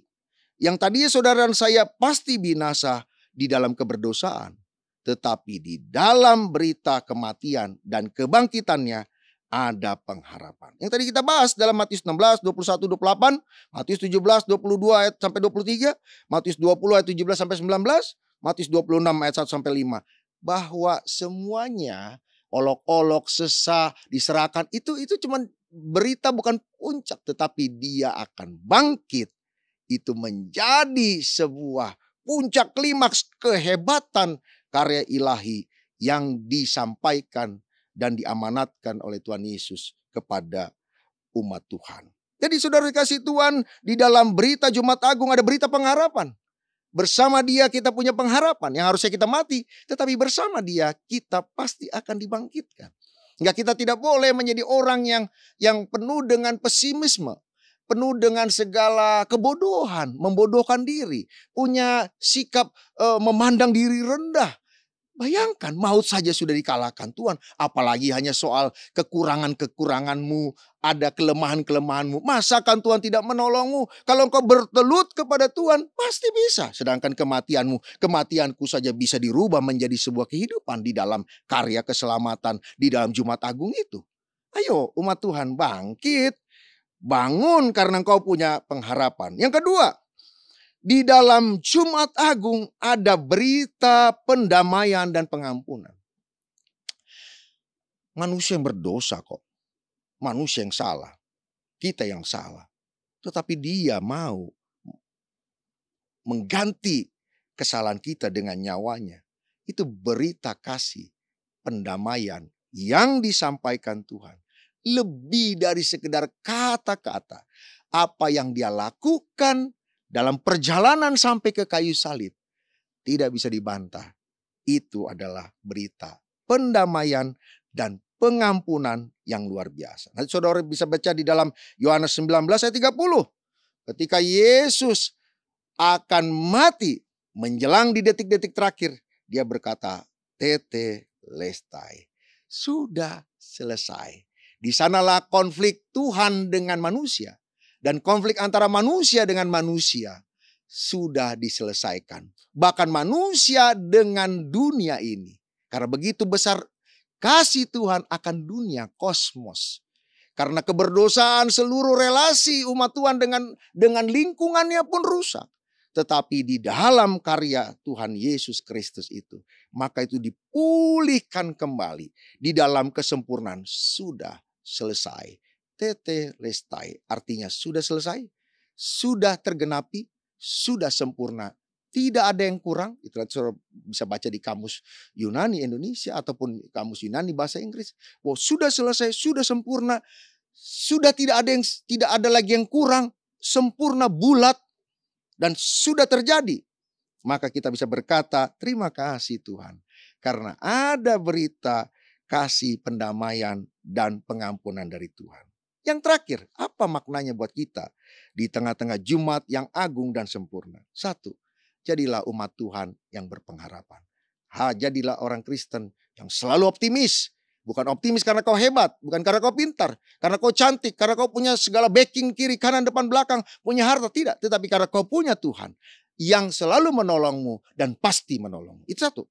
Yang tadinya saudara dan saya pasti binasa di dalam keberdosaan. Tetapi di dalam berita kematian dan kebangkitannya ada pengharapan. Yang tadi kita bahas dalam Matius 16, 21, 28, Matius 17, 22 ayat sampai 23, Matius 20 ayat 17 sampai 19, Matius 26 ayat 1 sampai 5. Bahwa semuanya olok-olok, sesah, diserahkan. Itu cuma berita bukan puncak. Tetapi dia akan bangkit. Itu menjadi sebuah puncak klimaks kehebatan karya ilahi yang disampaikan dan diamanatkan oleh Tuhan Yesus kepada umat Tuhan. Jadi saudara dikasih Tuhan, di dalam berita Jumat Agung ada berita pengharapan. Bersama dia kita punya pengharapan yang harusnya kita mati. Tetapi bersama dia kita pasti akan dibangkitkan. Enggak, kita tidak boleh menjadi orang yang penuh dengan pesimisme. Penuh dengan segala kebodohan, membodohkan diri. Punya sikap memandang diri rendah. Bayangkan maut saja sudah dikalahkan Tuhan. Apalagi hanya soal kekurangan-kekuranganmu. Ada kelemahan-kelemahanmu. Masakan Tuhan tidak menolongmu? Kalau engkau bertelut kepada Tuhan pasti bisa. Sedangkan kematianku saja bisa dirubah menjadi sebuah kehidupan. Di dalam karya keselamatan. Di dalam Jumat Agung itu. Ayo umat Tuhan bangkit. Bangun karena engkau punya pengharapan. Yang kedua, di dalam Jumat Agung ada berita pendamaian dan pengampunan. Manusia yang berdosa kok. Manusia yang salah. Kita yang salah. Tetapi dia mau mengganti kesalahan kita dengan nyawanya. Itu berita kasih, pendamaian yang disampaikan Tuhan. Lebih dari sekedar kata-kata. Apa yang dia lakukan dalam perjalanan sampai ke kayu salib. Tidak bisa dibantah. Itu adalah berita pendamaian dan pengampunan yang luar biasa. Nanti saudara bisa baca di dalam Yohanes 19 ayat 30. Ketika Yesus akan mati. Menjelang di detik-detik terakhir, dia berkata, tetelestai. Sudah selesai. Di sanalah konflik Tuhan dengan manusia. Dan konflik antara manusia dengan manusia sudah diselesaikan. Bahkan manusia dengan dunia ini. Karena begitu besar kasih Tuhan akan dunia kosmos. Karena keberdosaan seluruh relasi umat Tuhan dengan lingkungannya pun rusak. Tetapi di dalam karya Tuhan Yesus Kristus itu, maka itu dipulihkan kembali. Di dalam kesempurnaan sudah selesai. Tetelestai artinya sudah selesai, sudah tergenapi, sudah sempurna. Tidak ada yang kurang. Itu saudara bisa baca di kamus Yunani Indonesia ataupun kamus Yunani bahasa Inggris. Wow, sudah selesai, sudah sempurna, sudah tidak ada lagi yang kurang, sempurna, bulat, dan sudah terjadi. Maka kita bisa berkata, terima kasih Tuhan. Karena ada berita kasih, pendamaian, dan pengampunan dari Tuhan. Yang terakhir, apa maknanya buat kita di tengah-tengah Jumat yang agung dan sempurna? Satu, jadilah umat Tuhan yang berpengharapan. Jadilah orang Kristen yang selalu optimis. Bukan optimis karena kau hebat, bukan karena kau pintar, karena kau cantik, karena kau punya segala backing kiri, kanan, depan, belakang, punya harta. Tidak, tetapi karena kau punya Tuhan yang selalu menolongmu dan pasti menolongmu. Itu satu.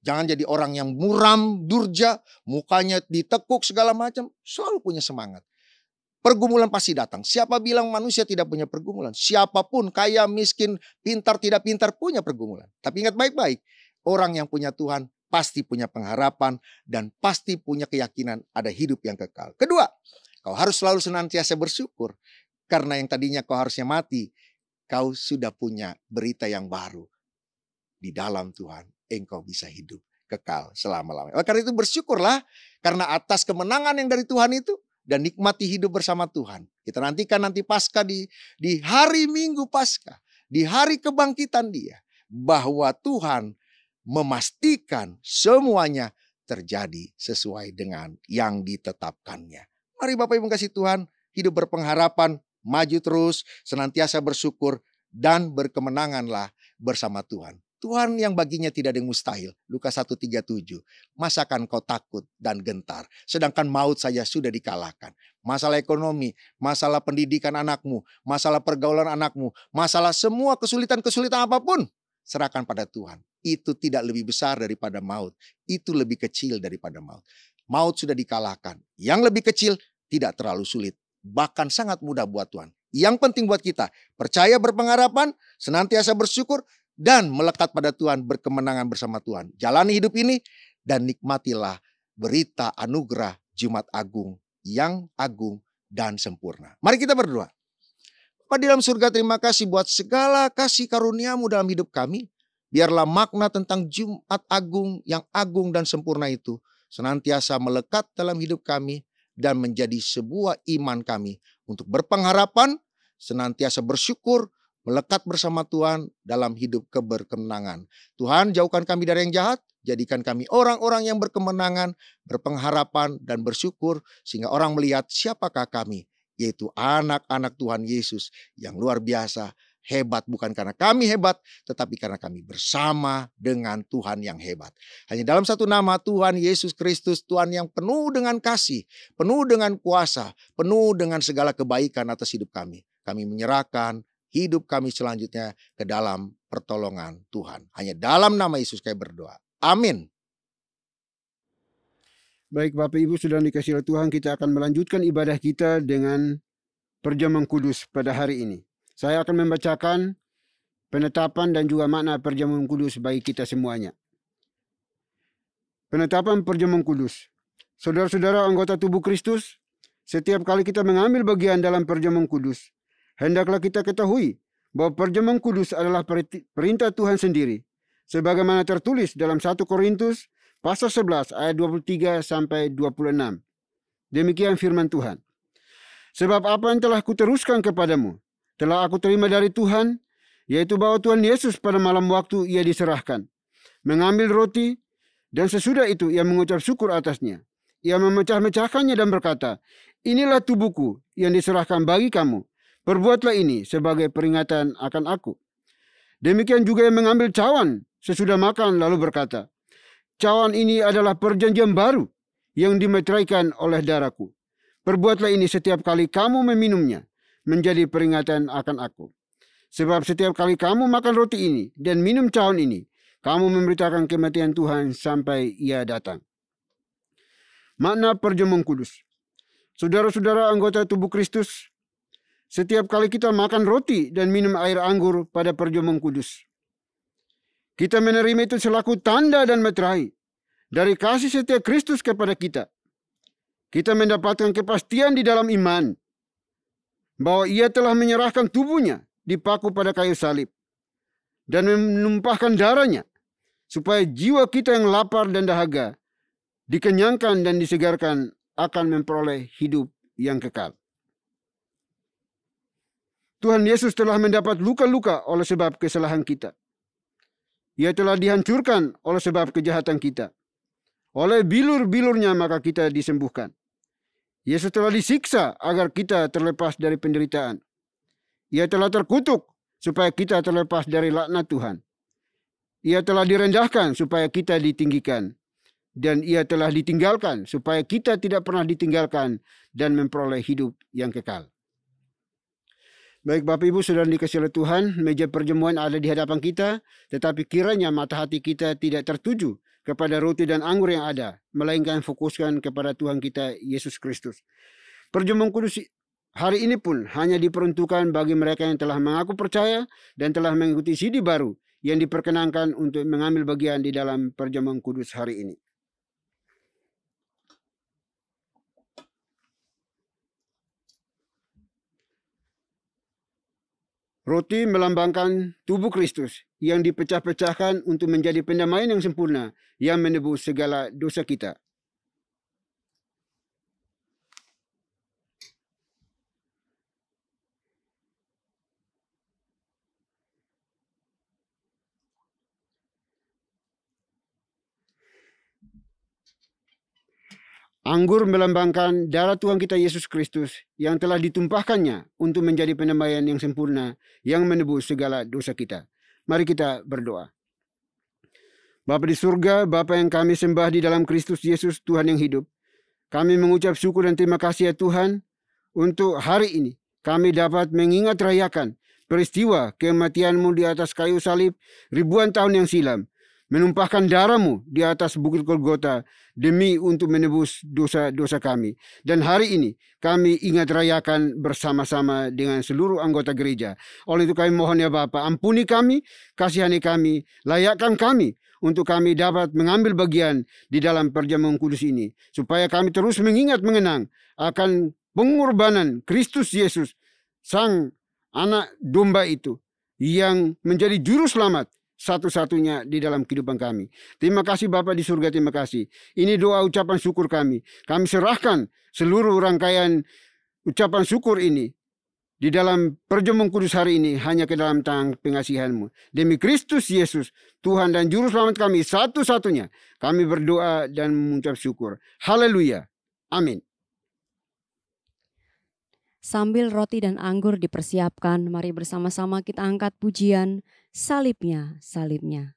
Jangan jadi orang yang muram, durja, mukanya ditekuk segala macam. Selalu punya semangat. Pergumulan pasti datang. Siapa bilang manusia tidak punya pergumulan? Siapapun, kaya, miskin, pintar, tidak pintar, punya pergumulan. Tapi ingat baik-baik, orang yang punya Tuhan pasti punya pengharapan dan pasti punya keyakinan ada hidup yang kekal. Kedua, kau harus selalu senantiasa bersyukur. Karena yang tadinya kau harusnya mati, kau sudah punya berita yang baru. Di dalam Tuhan, engkau bisa hidup kekal selama-lamanya. Karena itu bersyukurlah karena atas kemenangan yang dari Tuhan itu. Dan nikmati hidup bersama Tuhan. Kita nantikan nanti Paskah di hari Minggu Paskah. Di hari kebangkitan Dia. Bahwa Tuhan memastikan semuanya terjadi sesuai dengan yang ditetapkannya. Mari Bapak Ibu kasih Tuhan, hidup berpengharapan, maju terus, senantiasa bersyukur, dan berkemenanganlah bersama Tuhan. Tuhan yang baginya tidak ada yang mustahil. Lukas 1:37. Masakan kau takut dan gentar, sedangkan maut saja sudah dikalahkan. Masalah ekonomi, masalah pendidikan anakmu, masalah pergaulan anakmu, masalah semua kesulitan-kesulitan apapun, serahkan pada Tuhan. Itu tidak lebih besar daripada maut. Itu lebih kecil daripada maut. Maut sudah dikalahkan. Yang lebih kecil tidak terlalu sulit. Bahkan sangat mudah buat Tuhan. Yang penting buat kita, percaya, berpengharapan, senantiasa bersyukur, dan melekat pada Tuhan, berkemenangan bersama Tuhan. Jalani hidup ini dan nikmatilah berita anugerah Jumat Agung yang agung dan sempurna. Mari kita berdoa. Bapa di dalam surga, terima kasih buat segala kasih karunia-Mu dalam hidup kami. Biarlah makna tentang Jumat Agung yang agung dan sempurna itu senantiasa melekat dalam hidup kami dan menjadi sebuah iman kami untuk berpengharapan, senantiasa bersyukur, melekat bersama Tuhan dalam hidup keberkemenangan. Tuhan, jauhkan kami dari yang jahat, jadikan kami orang-orang yang berkemenangan, berpengharapan, dan bersyukur, sehingga orang melihat siapakah kami, yaitu anak-anak Tuhan Yesus yang luar biasa, hebat bukan karena kami hebat, tetapi karena kami bersama dengan Tuhan yang hebat. Hanya dalam satu nama, Tuhan Yesus Kristus, Tuhan yang penuh dengan kasih, penuh dengan kuasa, penuh dengan segala kebaikan atas hidup kami. Kami menyerahkan hidup kami selanjutnya ke dalam pertolongan Tuhan. Hanya dalam nama Yesus kami berdoa. Amin. Baik Bapak Ibu, sudah dikasihi oleh Tuhan, kita akan melanjutkan ibadah kita dengan perjamuan kudus pada hari ini. Saya akan membacakan penetapan dan juga makna perjamuan kudus bagi kita semuanya. Penetapan perjamuan kudus. Saudara-saudara anggota tubuh Kristus, setiap kali kita mengambil bagian dalam perjamuan kudus, hendaklah kita ketahui bahwa perjamuan kudus adalah perintah Tuhan sendiri. Sebagaimana tertulis dalam 1 Korintus pasal 11 ayat 23 sampai 26. Demikian firman Tuhan. Sebab apa yang telah kuteruskan kepadamu, telah aku terima dari Tuhan, yaitu bahwa Tuhan Yesus pada malam waktu ia diserahkan, mengambil roti, dan sesudah itu ia mengucap syukur atasnya. Ia memecah-mecahkannya dan berkata, inilah tubuhku yang diserahkan bagi kamu. Perbuatlah ini sebagai peringatan akan aku. Demikian juga ia mengambil cawan sesudah makan lalu berkata, cawan ini adalah perjanjian baru yang dimeteraikan oleh darahku. Perbuatlah ini setiap kali kamu meminumnya, menjadi peringatan akan aku. Sebab setiap kali kamu makan roti ini dan minum cawan ini, kamu memberitakan kematian Tuhan sampai ia datang. Makna perjamuan kudus. Saudara-saudara anggota tubuh Kristus, setiap kali kita makan roti dan minum air anggur pada perjamuan kudus, kita menerima itu selaku tanda dan meterai dari kasih setia Kristus kepada kita. Kita mendapatkan kepastian di dalam iman bahwa ia telah menyerahkan tubuhnya dipaku pada kayu salib dan menumpahkan darahnya supaya jiwa kita yang lapar dan dahaga dikenyangkan dan disegarkan akan memperoleh hidup yang kekal. Tuhan Yesus telah mendapat luka-luka oleh sebab kesalahan kita. Ia telah dihancurkan oleh sebab kejahatan kita. Oleh bilur-bilurnya maka kita disembuhkan. Yesus telah disiksa agar kita terlepas dari penderitaan. Ia telah terkutuk supaya kita terlepas dari laknat Tuhan. Ia telah direndahkan supaya kita ditinggikan. Dan ia telah ditinggalkan supaya kita tidak pernah ditinggalkan dan memperoleh hidup yang kekal. Baik Bapak Ibu Saudara dikasihi oleh Tuhan, meja perjamuan ada di hadapan kita, tetapi kiranya mata hati kita tidak tertuju kepada roti dan anggur yang ada, melainkan fokuskan kepada Tuhan kita Yesus Kristus. Perjamuan kudus hari ini pun hanya diperuntukkan bagi mereka yang telah mengaku percaya dan telah mengikuti sidi baru yang diperkenankan untuk mengambil bagian di dalam perjamuan kudus hari ini. Roti melambangkan tubuh Kristus yang dipecah-pecahkan untuk menjadi pendamaian yang sempurna yang menebus segala dosa kita. Anggur melambangkan darah Tuhan kita Yesus Kristus yang telah ditumpahkannya untuk menjadi pendamaian yang sempurna yang menebus segala dosa kita. Mari kita berdoa. Bapa di surga, Bapa yang kami sembah di dalam Kristus Yesus Tuhan yang hidup, kami mengucap syukur dan terima kasih ya Tuhan untuk hari ini kami dapat mengingat rayakan peristiwa kematian-Mu di atas kayu salib ribuan tahun yang silam, menumpahkan darah-Mu di atas bukit Golgota demi untuk menebus dosa-dosa kami. Dan hari ini kami ingat rayakan bersama-sama dengan seluruh anggota gereja. Oleh itu kami mohon ya Bapa, ampuni kami, kasihani kami, layakkan kami untuk kami dapat mengambil bagian di dalam perjamuan kudus ini, supaya kami terus mengingat mengenang akan pengorbanan Kristus Yesus, Sang Anak Domba itu, yang menjadi juru selamat satu-satunya di dalam kehidupan kami. Terima kasih Bapa di surga, terima kasih. Ini doa ucapan syukur kami. Kami serahkan seluruh rangkaian ucapan syukur ini di dalam perjamuan kudus hari ini hanya ke dalam tangan pengasihan-Mu. Demi Kristus Yesus, Tuhan dan Juru Selamat kami satu-satunya, kami berdoa dan mengucap syukur. Haleluya. Amin. Sambil roti dan anggur dipersiapkan, mari bersama-sama kita angkat pujian Salibnya, Salibnya.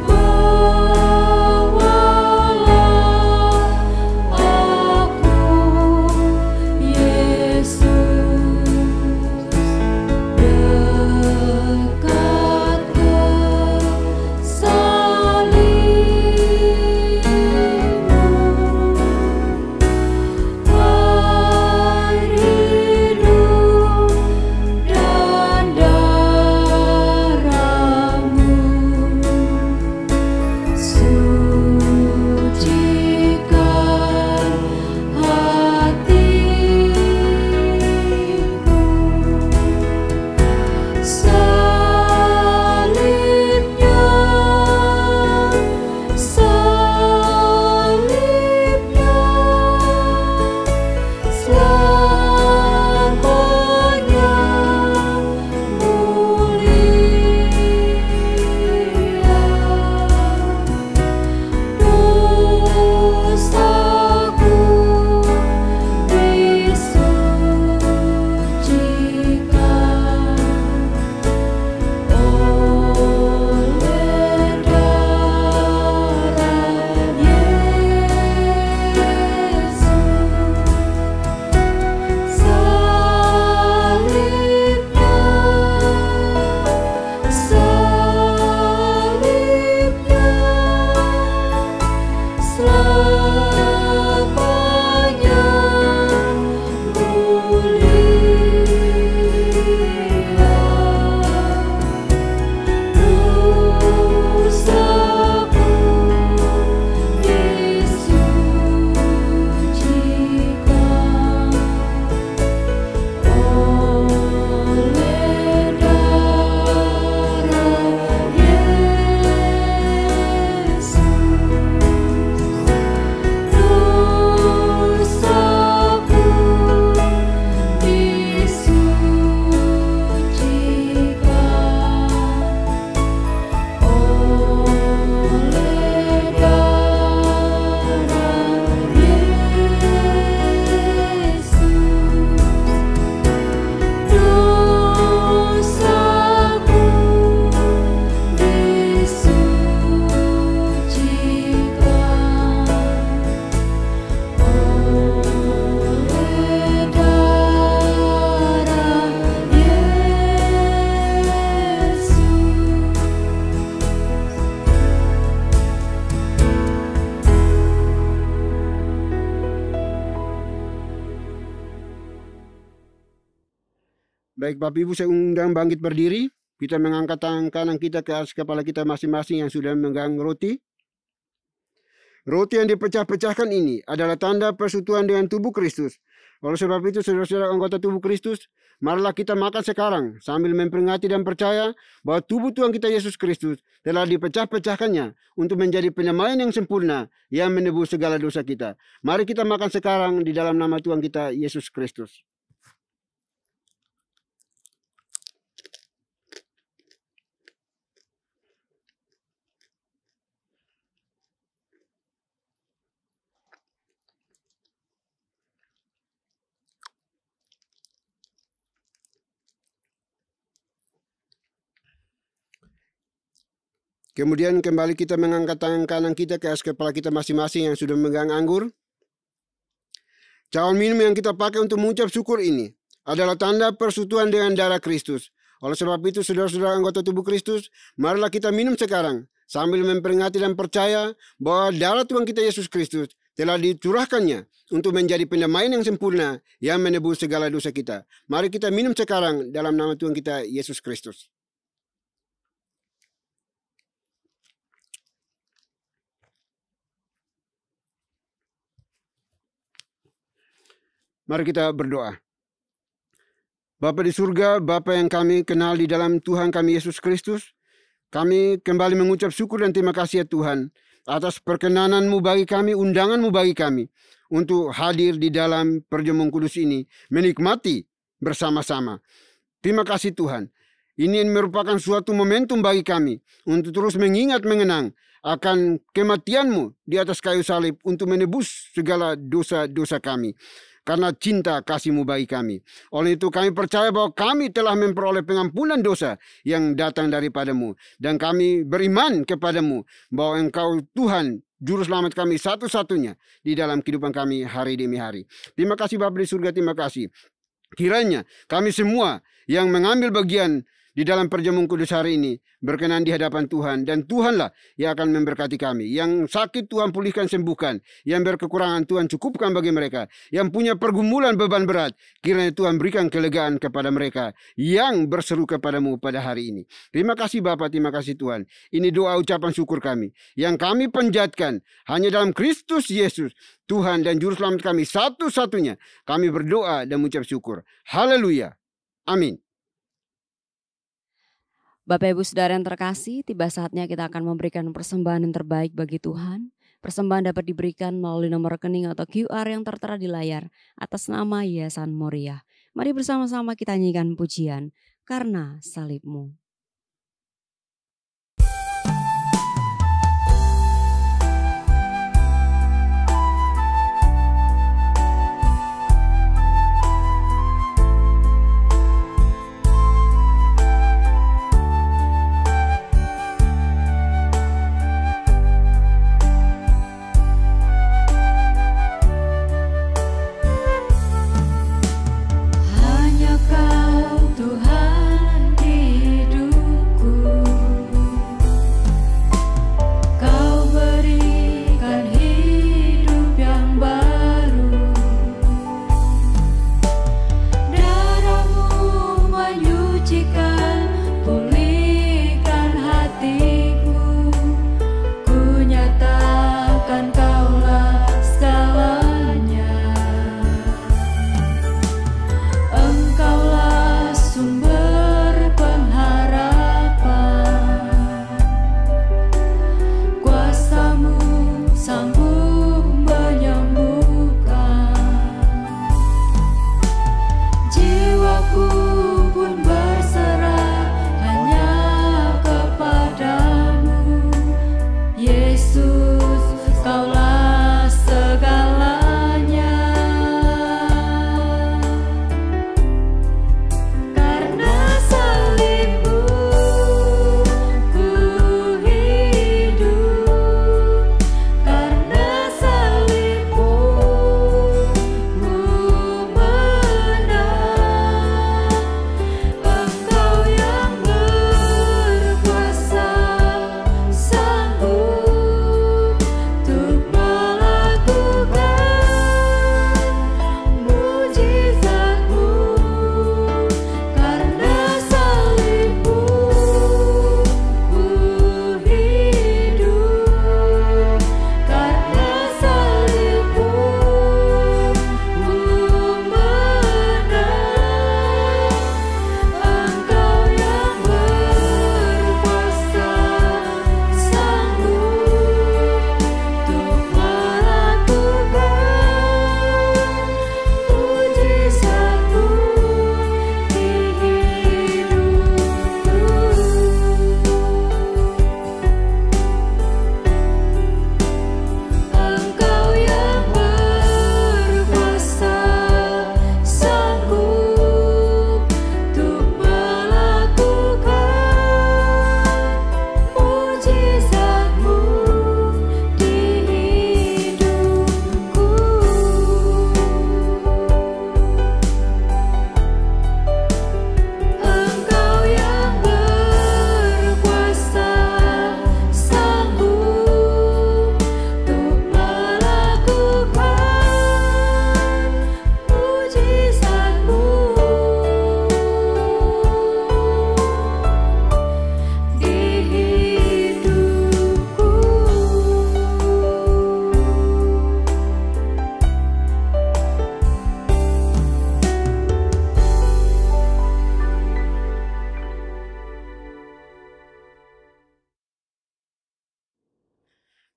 Oh Baik Bapak Ibu, saya undang bangkit berdiri. Kita mengangkat tangan kanan kita ke atas kepala kita masing-masing yang sudah memegang roti. Roti yang dipecah-pecahkan ini adalah tanda persekutuan dengan tubuh Kristus. Oleh sebab itu, saudara-saudara anggota tubuh Kristus, marilah kita makan sekarang sambil memperingati dan percaya bahwa tubuh Tuhan kita Yesus Kristus telah dipecah-pecahkannya untuk menjadi penyembahan yang sempurna yang menebus segala dosa kita. Mari kita makan sekarang di dalam nama Tuhan kita Yesus Kristus. Kemudian kembali kita mengangkat tangan kanan kita ke atas kepala kita masing-masing yang sudah memegang anggur. Cawan minum yang kita pakai untuk mengucap syukur ini adalah tanda persekutuan dengan darah Kristus. Oleh sebab itu, saudara-saudara anggota tubuh Kristus, marilah kita minum sekarang sambil memperingati dan percaya bahwa darah Tuhan kita Yesus Kristus telah dicurahkannya untuk menjadi pendamaian yang sempurna yang menebus segala dosa kita. Mari kita minum sekarang dalam nama Tuhan kita Yesus Kristus. Mari kita berdoa. Bapa di surga, Bapa yang kami kenal di dalam Tuhan kami Yesus Kristus, kami kembali mengucap syukur dan terima kasih ya Tuhan atas perkenanan-Mu bagi kami, undangan-Mu bagi kami untuk hadir di dalam perjamuan kudus ini, menikmati bersama-sama. Terima kasih Tuhan. Ini merupakan suatu momentum bagi kami untuk terus mengingat-mengenang akan kematian-Mu di atas kayu salib untuk menebus segala dosa-dosa kami. Karena cinta kasih-Mu bagi kami. Oleh itu kami percaya bahwa kami telah memperoleh pengampunan dosa yang datang daripada-Mu. Dan kami beriman kepada-Mu bahwa Engkau Tuhan Juru Selamat kami satu-satunya di dalam kehidupan kami hari demi hari. Terima kasih Bapa di surga, terima kasih. Kiranya kami semua yang mengambil bagian di dalam perjamuan kudus hari ini berkenan di hadapan Tuhan, dan Tuhanlah yang akan memberkati kami. Yang sakit Tuhan pulihkan, sembuhkan. Yang berkekurangan Tuhan cukupkan bagi mereka. Yang punya pergumulan beban berat, kiranya Tuhan berikan kelegaan kepada mereka yang berseru kepadamu pada hari ini. Terima kasih Bapa, terima kasih Tuhan. Ini doa ucapan syukur kami yang kami panjatkan hanya dalam Kristus Yesus, Tuhan dan Juru Selamat kami satu-satunya. Kami berdoa dan mengucap syukur. Haleluya. Amin. Bapak Ibu Saudara yang terkasih, tiba saatnya kita akan memberikan persembahan yang terbaik bagi Tuhan. Persembahan dapat diberikan melalui nomor rekening atau QR yang tertera di layar atas nama Yayasan Moriah. Mari bersama-sama kita nyanyikan pujian Karena Salib-Mu. Kau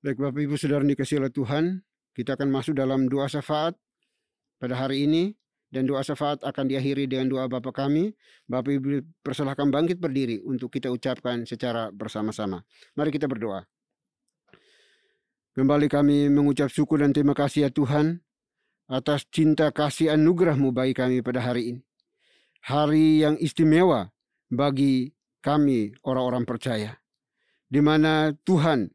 Baik Bapak Ibu Saudara dikasihi oleh Tuhan, kita akan masuk dalam doa syafaat pada hari ini. Dan doa syafaat akan diakhiri dengan doa Bapa kami. Bapak Ibu persilahkan bangkit berdiri untuk kita ucapkan secara bersama-sama. Mari kita berdoa. Kembali kami mengucap syukur dan terima kasih ya Tuhan atas cinta kasih anugerah-Mu bagi kami pada hari ini. Hari yang istimewa bagi kami orang-orang percaya. Di mana Tuhan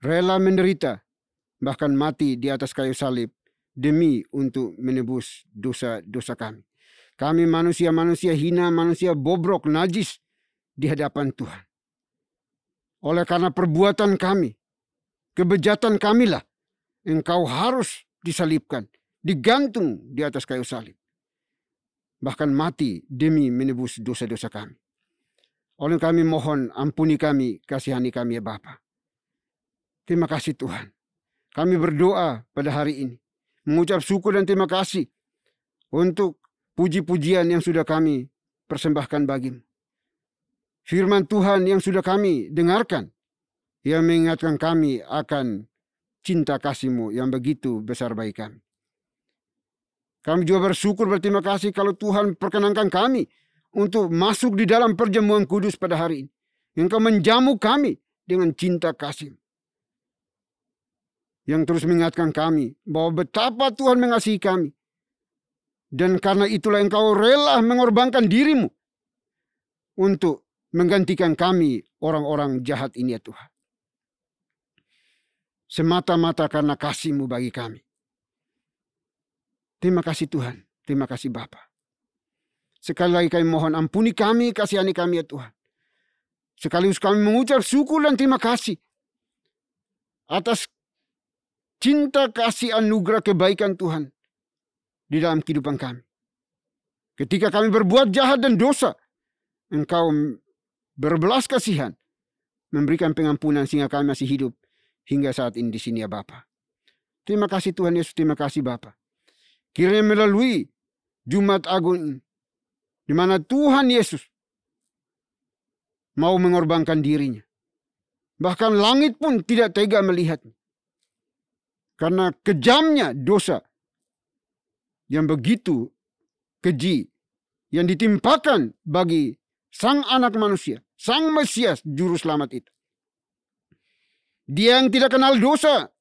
rela menderita, bahkan mati di atas kayu salib demi untuk menebus dosa-dosa kami. Kami manusia-manusia hina, manusia bobrok, najis di hadapan Tuhan. Oleh karena perbuatan kami, kebejatan kamilah, Engkau harus disalibkan, digantung di atas kayu salib. Bahkan mati demi menebus dosa-dosa kami. Oleh kami mohon ampuni kami, kasihani kami ya Bapa. Terima kasih Tuhan. Kami berdoa pada hari ini. Mengucap syukur dan terima kasih untuk puji-pujian yang sudah kami persembahkan bagimu. Firman Tuhan yang sudah kami dengarkan, yang mengingatkan kami akan cinta kasih-Mu yang begitu besar bagi kami. Kami juga bersyukur berterima kasih kalau Tuhan perkenankan kami untuk masuk di dalam perjamuan kudus pada hari ini. Engkau menjamu kami dengan cinta kasih. Yang terus mengingatkan kami bahwa betapa Tuhan mengasihi kami. Dan karena itulah Engkau rela mengorbankan diri-Mu untuk menggantikan kami orang-orang jahat ini ya Tuhan. Semata-mata karena kasih-Mu bagi kami. Terima kasih Tuhan. Terima kasih Bapa. Sekali lagi kami mohon ampuni kami, kasihani kami ya Tuhan. Sekaligus kami mengucap syukur dan terima kasih atas cinta kasih anugerah kebaikan Tuhan di dalam kehidupan kami. Ketika kami berbuat jahat dan dosa, Engkau berbelas kasihan, memberikan pengampunan sehingga kami masih hidup hingga saat ini di sini ya Bapa. Terima kasih Tuhan Yesus, terima kasih Bapa. Kiranya melalui Jumat Agung di mana Tuhan Yesus mau mengorbankan dirinya. Bahkan langit pun tidak tega melihatnya. Karena kejamnya dosa yang begitu keji yang ditimpakan bagi sang anak manusia, sang Mesias, juru selamat itu. Dia yang tidak kenal dosa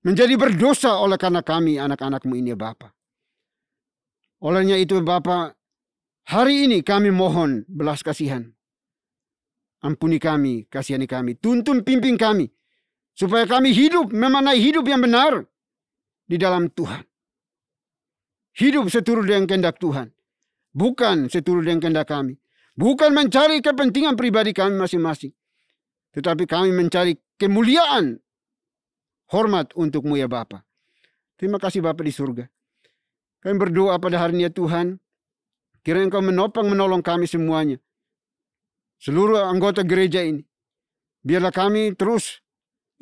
menjadi berdosa oleh karena kami anak-anak-Mu ini ya Bapa. Olehnya itu Bapa, hari ini kami mohon belas kasihan. Ampuni kami, kasihani kami, tuntun pimpin kami. Supaya kami hidup, memanai hidup yang benar di dalam Tuhan. Hidup seturut dengan kehendak Tuhan. Bukan seturut dengan kehendak kami. Bukan mencari kepentingan pribadi kami masing-masing. Tetapi kami mencari kemuliaan, hormat untuk-Mu ya Bapa. Terima kasih Bapa di surga. Kami berdoa pada hari ini ya Tuhan. Kiranya Engkau menopang menolong kami semuanya. Seluruh anggota gereja ini. Biarlah kami terus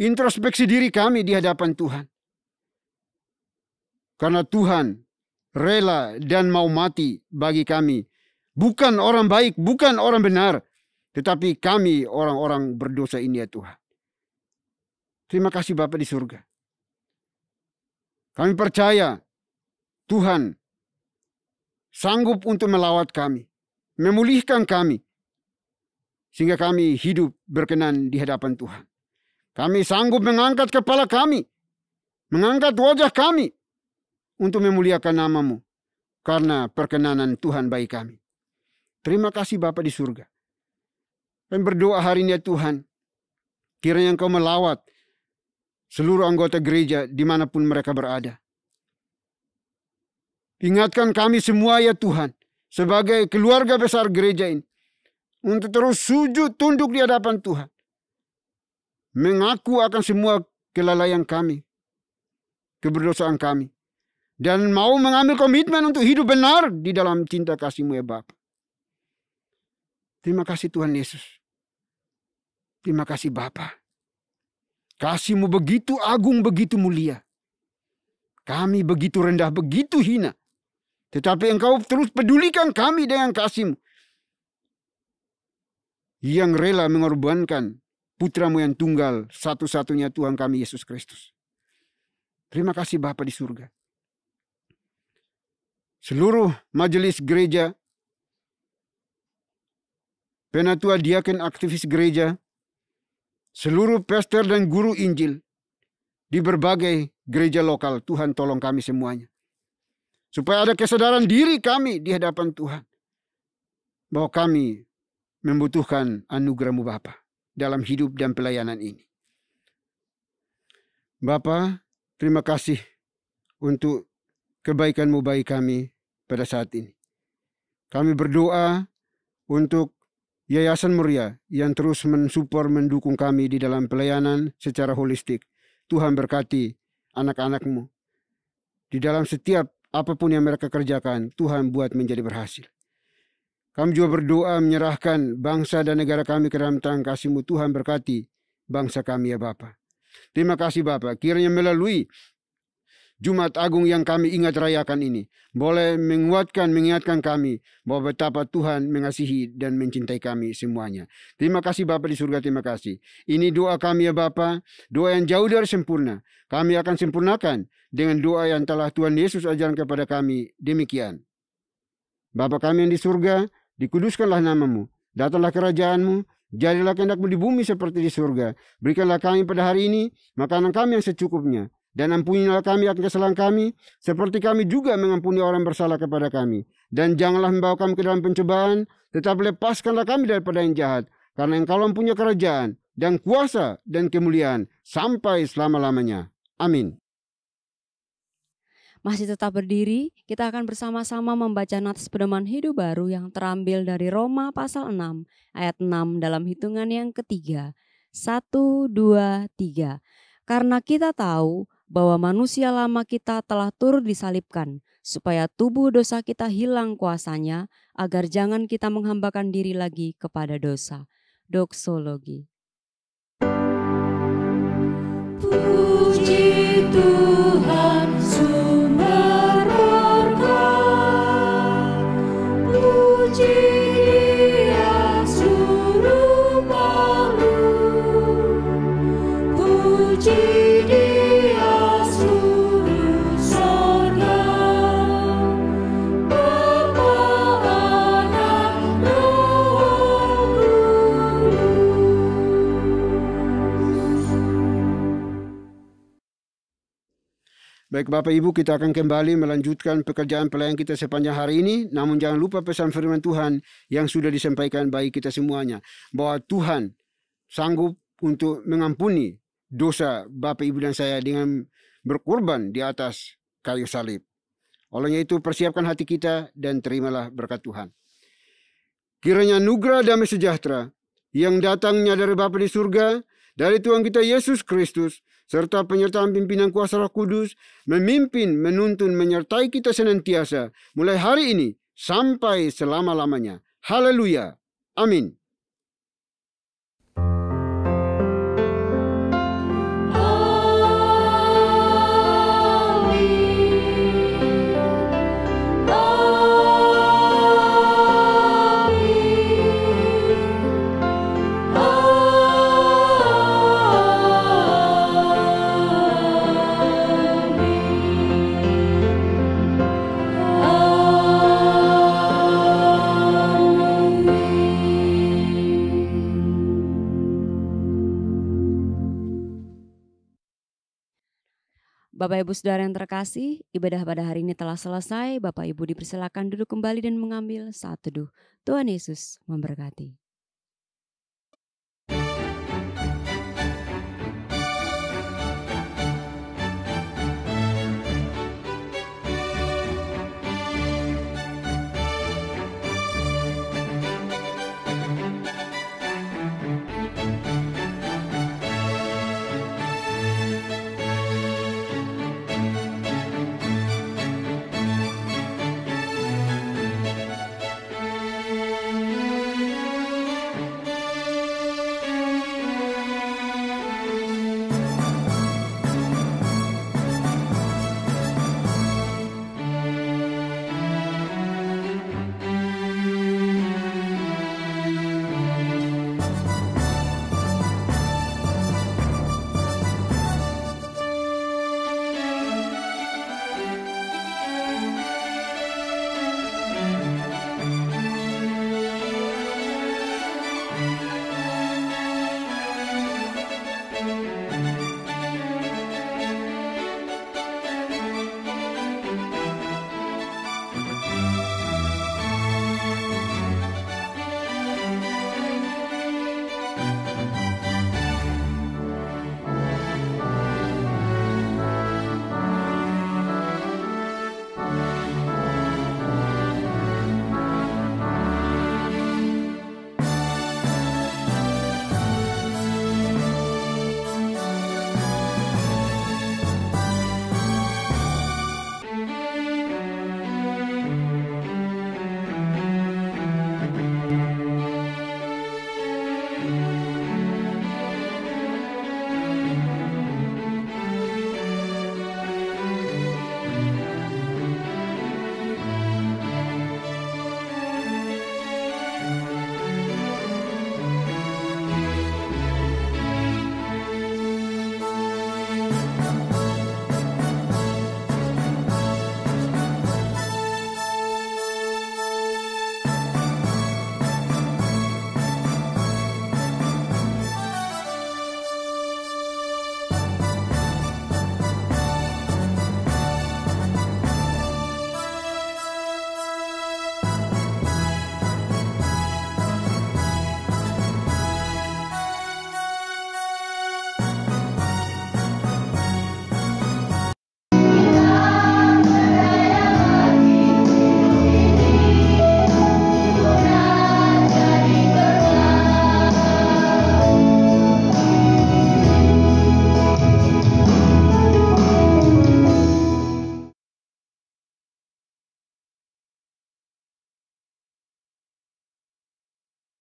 introspeksi diri kami di hadapan Tuhan. Karena Tuhan rela dan mau mati bagi kami. Bukan orang baik, bukan orang benar. Tetapi kami orang-orang berdosa ini ya Tuhan. Terima kasih Bapa di surga. Kami percaya Tuhan sanggup untuk melawat kami. Memulihkan kami. Sehingga kami hidup berkenan di hadapan Tuhan. Kami sanggup mengangkat kepala kami, mengangkat wajah kami untuk memuliakan nama-Mu karena perkenanan Tuhan bagi kami. Terima kasih Bapa di surga. Kami berdoa hari ini ya Tuhan, kiranya Engkau melawat seluruh anggota gereja dimanapun mereka berada. Ingatkan kami semua ya Tuhan, sebagai keluarga besar gereja ini, untuk terus sujud tunduk di hadapan Tuhan. Mengaku akan semua kelalaian kami, keberdosaan kami, dan mau mengambil komitmen untuk hidup benar di dalam cinta kasih-Mu ya Bapa. Terima kasih Tuhan Yesus. Terima kasih Bapa. Kasih-Mu begitu agung, begitu mulia. Kami begitu rendah, begitu hina. Tetapi Engkau terus pedulikan kami dengan kasih-Mu. Yang rela mengorbankan Putra-Mu yang tunggal, satu-satunya Tuhan kami Yesus Kristus. Terima kasih Bapa di surga. Seluruh majelis gereja, penatua diaken aktivis gereja, seluruh pastor dan guru Injil di berbagai gereja lokal, Tuhan tolong kami semuanya. Supaya ada kesadaran diri kami di hadapan Tuhan. Bahwa kami membutuhkan anugerah-Mu Bapa dalam hidup dan pelayanan ini. Bapa, terima kasih untuk kebaikan-Mu bagi kami pada saat ini. Kami berdoa untuk Yayasan Muria yang terus mensupport, mendukung kami di dalam pelayanan secara holistik. Tuhan berkati anak-anak-Mu. Di dalam setiap apapun yang mereka kerjakan, Tuhan buat menjadi berhasil. Kami juga berdoa menyerahkan bangsa dan negara kami ke dalam tangan kasih-Mu. Tuhan berkati bangsa kami ya Bapa. Terima kasih Bapa. Kiranya melalui Jumat Agung yang kami ingat rayakan ini, boleh mengingatkan kami bahwa betapa Tuhan mengasihi dan mencintai kami semuanya. Terima kasih Bapa di surga, terima kasih. Ini doa kami ya Bapa, doa yang jauh dari sempurna. Kami akan sempurnakan dengan doa yang telah Tuhan Yesus ajarkan kepada kami. Demikian. Bapa kami yang di surga, dikuduskanlah nama-Mu, datanglah kerajaan-Mu, jadilah kehendak-Mu di bumi seperti di surga. Berikanlah kami pada hari ini makanan kami yang secukupnya, dan ampunilah kami akan kesalahan kami, seperti kami juga mengampuni orang bersalah kepada kami. Dan janganlah membawa kami ke dalam pencobaan, tetapi lepaskanlah kami daripada yang jahat, karena Engkau mempunyai kerajaan, dan kuasa, dan kemuliaan, sampai selama-lamanya. Amin. Masih tetap berdiri, kita akan bersama-sama membaca nats pedoman hidup baru yang terambil dari Roma pasal 6, ayat 6 dalam hitungan yang ketiga. 1, 2, 3. Karena kita tahu bahwa manusia lama kita telah turut disalibkan, supaya tubuh dosa kita hilang kuasanya, agar jangan kita menghambakan diri lagi kepada dosa. Doksologi. Puji Tuhan sumber berkah, puji Dia suruh makhluk, puji Dia suruh sorga, Bapa, Anak, Roh Kudus. Baik Bapak Ibu, kita akan kembali melanjutkan pekerjaan pelayan kita sepanjang hari ini. Namun jangan lupa pesan firman Tuhan yang sudah disampaikan bagi kita semuanya. Bahwa Tuhan sanggup untuk mengampuni dosa Bapak Ibu dan saya dengan berkorban di atas kayu salib. Olehnya itu persiapkan hati kita dan terimalah berkat Tuhan. Kiranya anugerah damai sejahtera yang datangnya dari Bapa di surga, dari Tuhan kita Yesus Kristus, serta penyertaan pimpinan kuasa Roh Kudus, memimpin, menuntun, menyertai kita senantiasa, mulai hari ini sampai selama-lamanya. Haleluya. Amin. Bapak Ibu Saudara yang terkasih, ibadah pada hari ini telah selesai. Bapak Ibu dipersilakan duduk kembali dan mengambil saat teduh. Tuhan Yesus memberkati.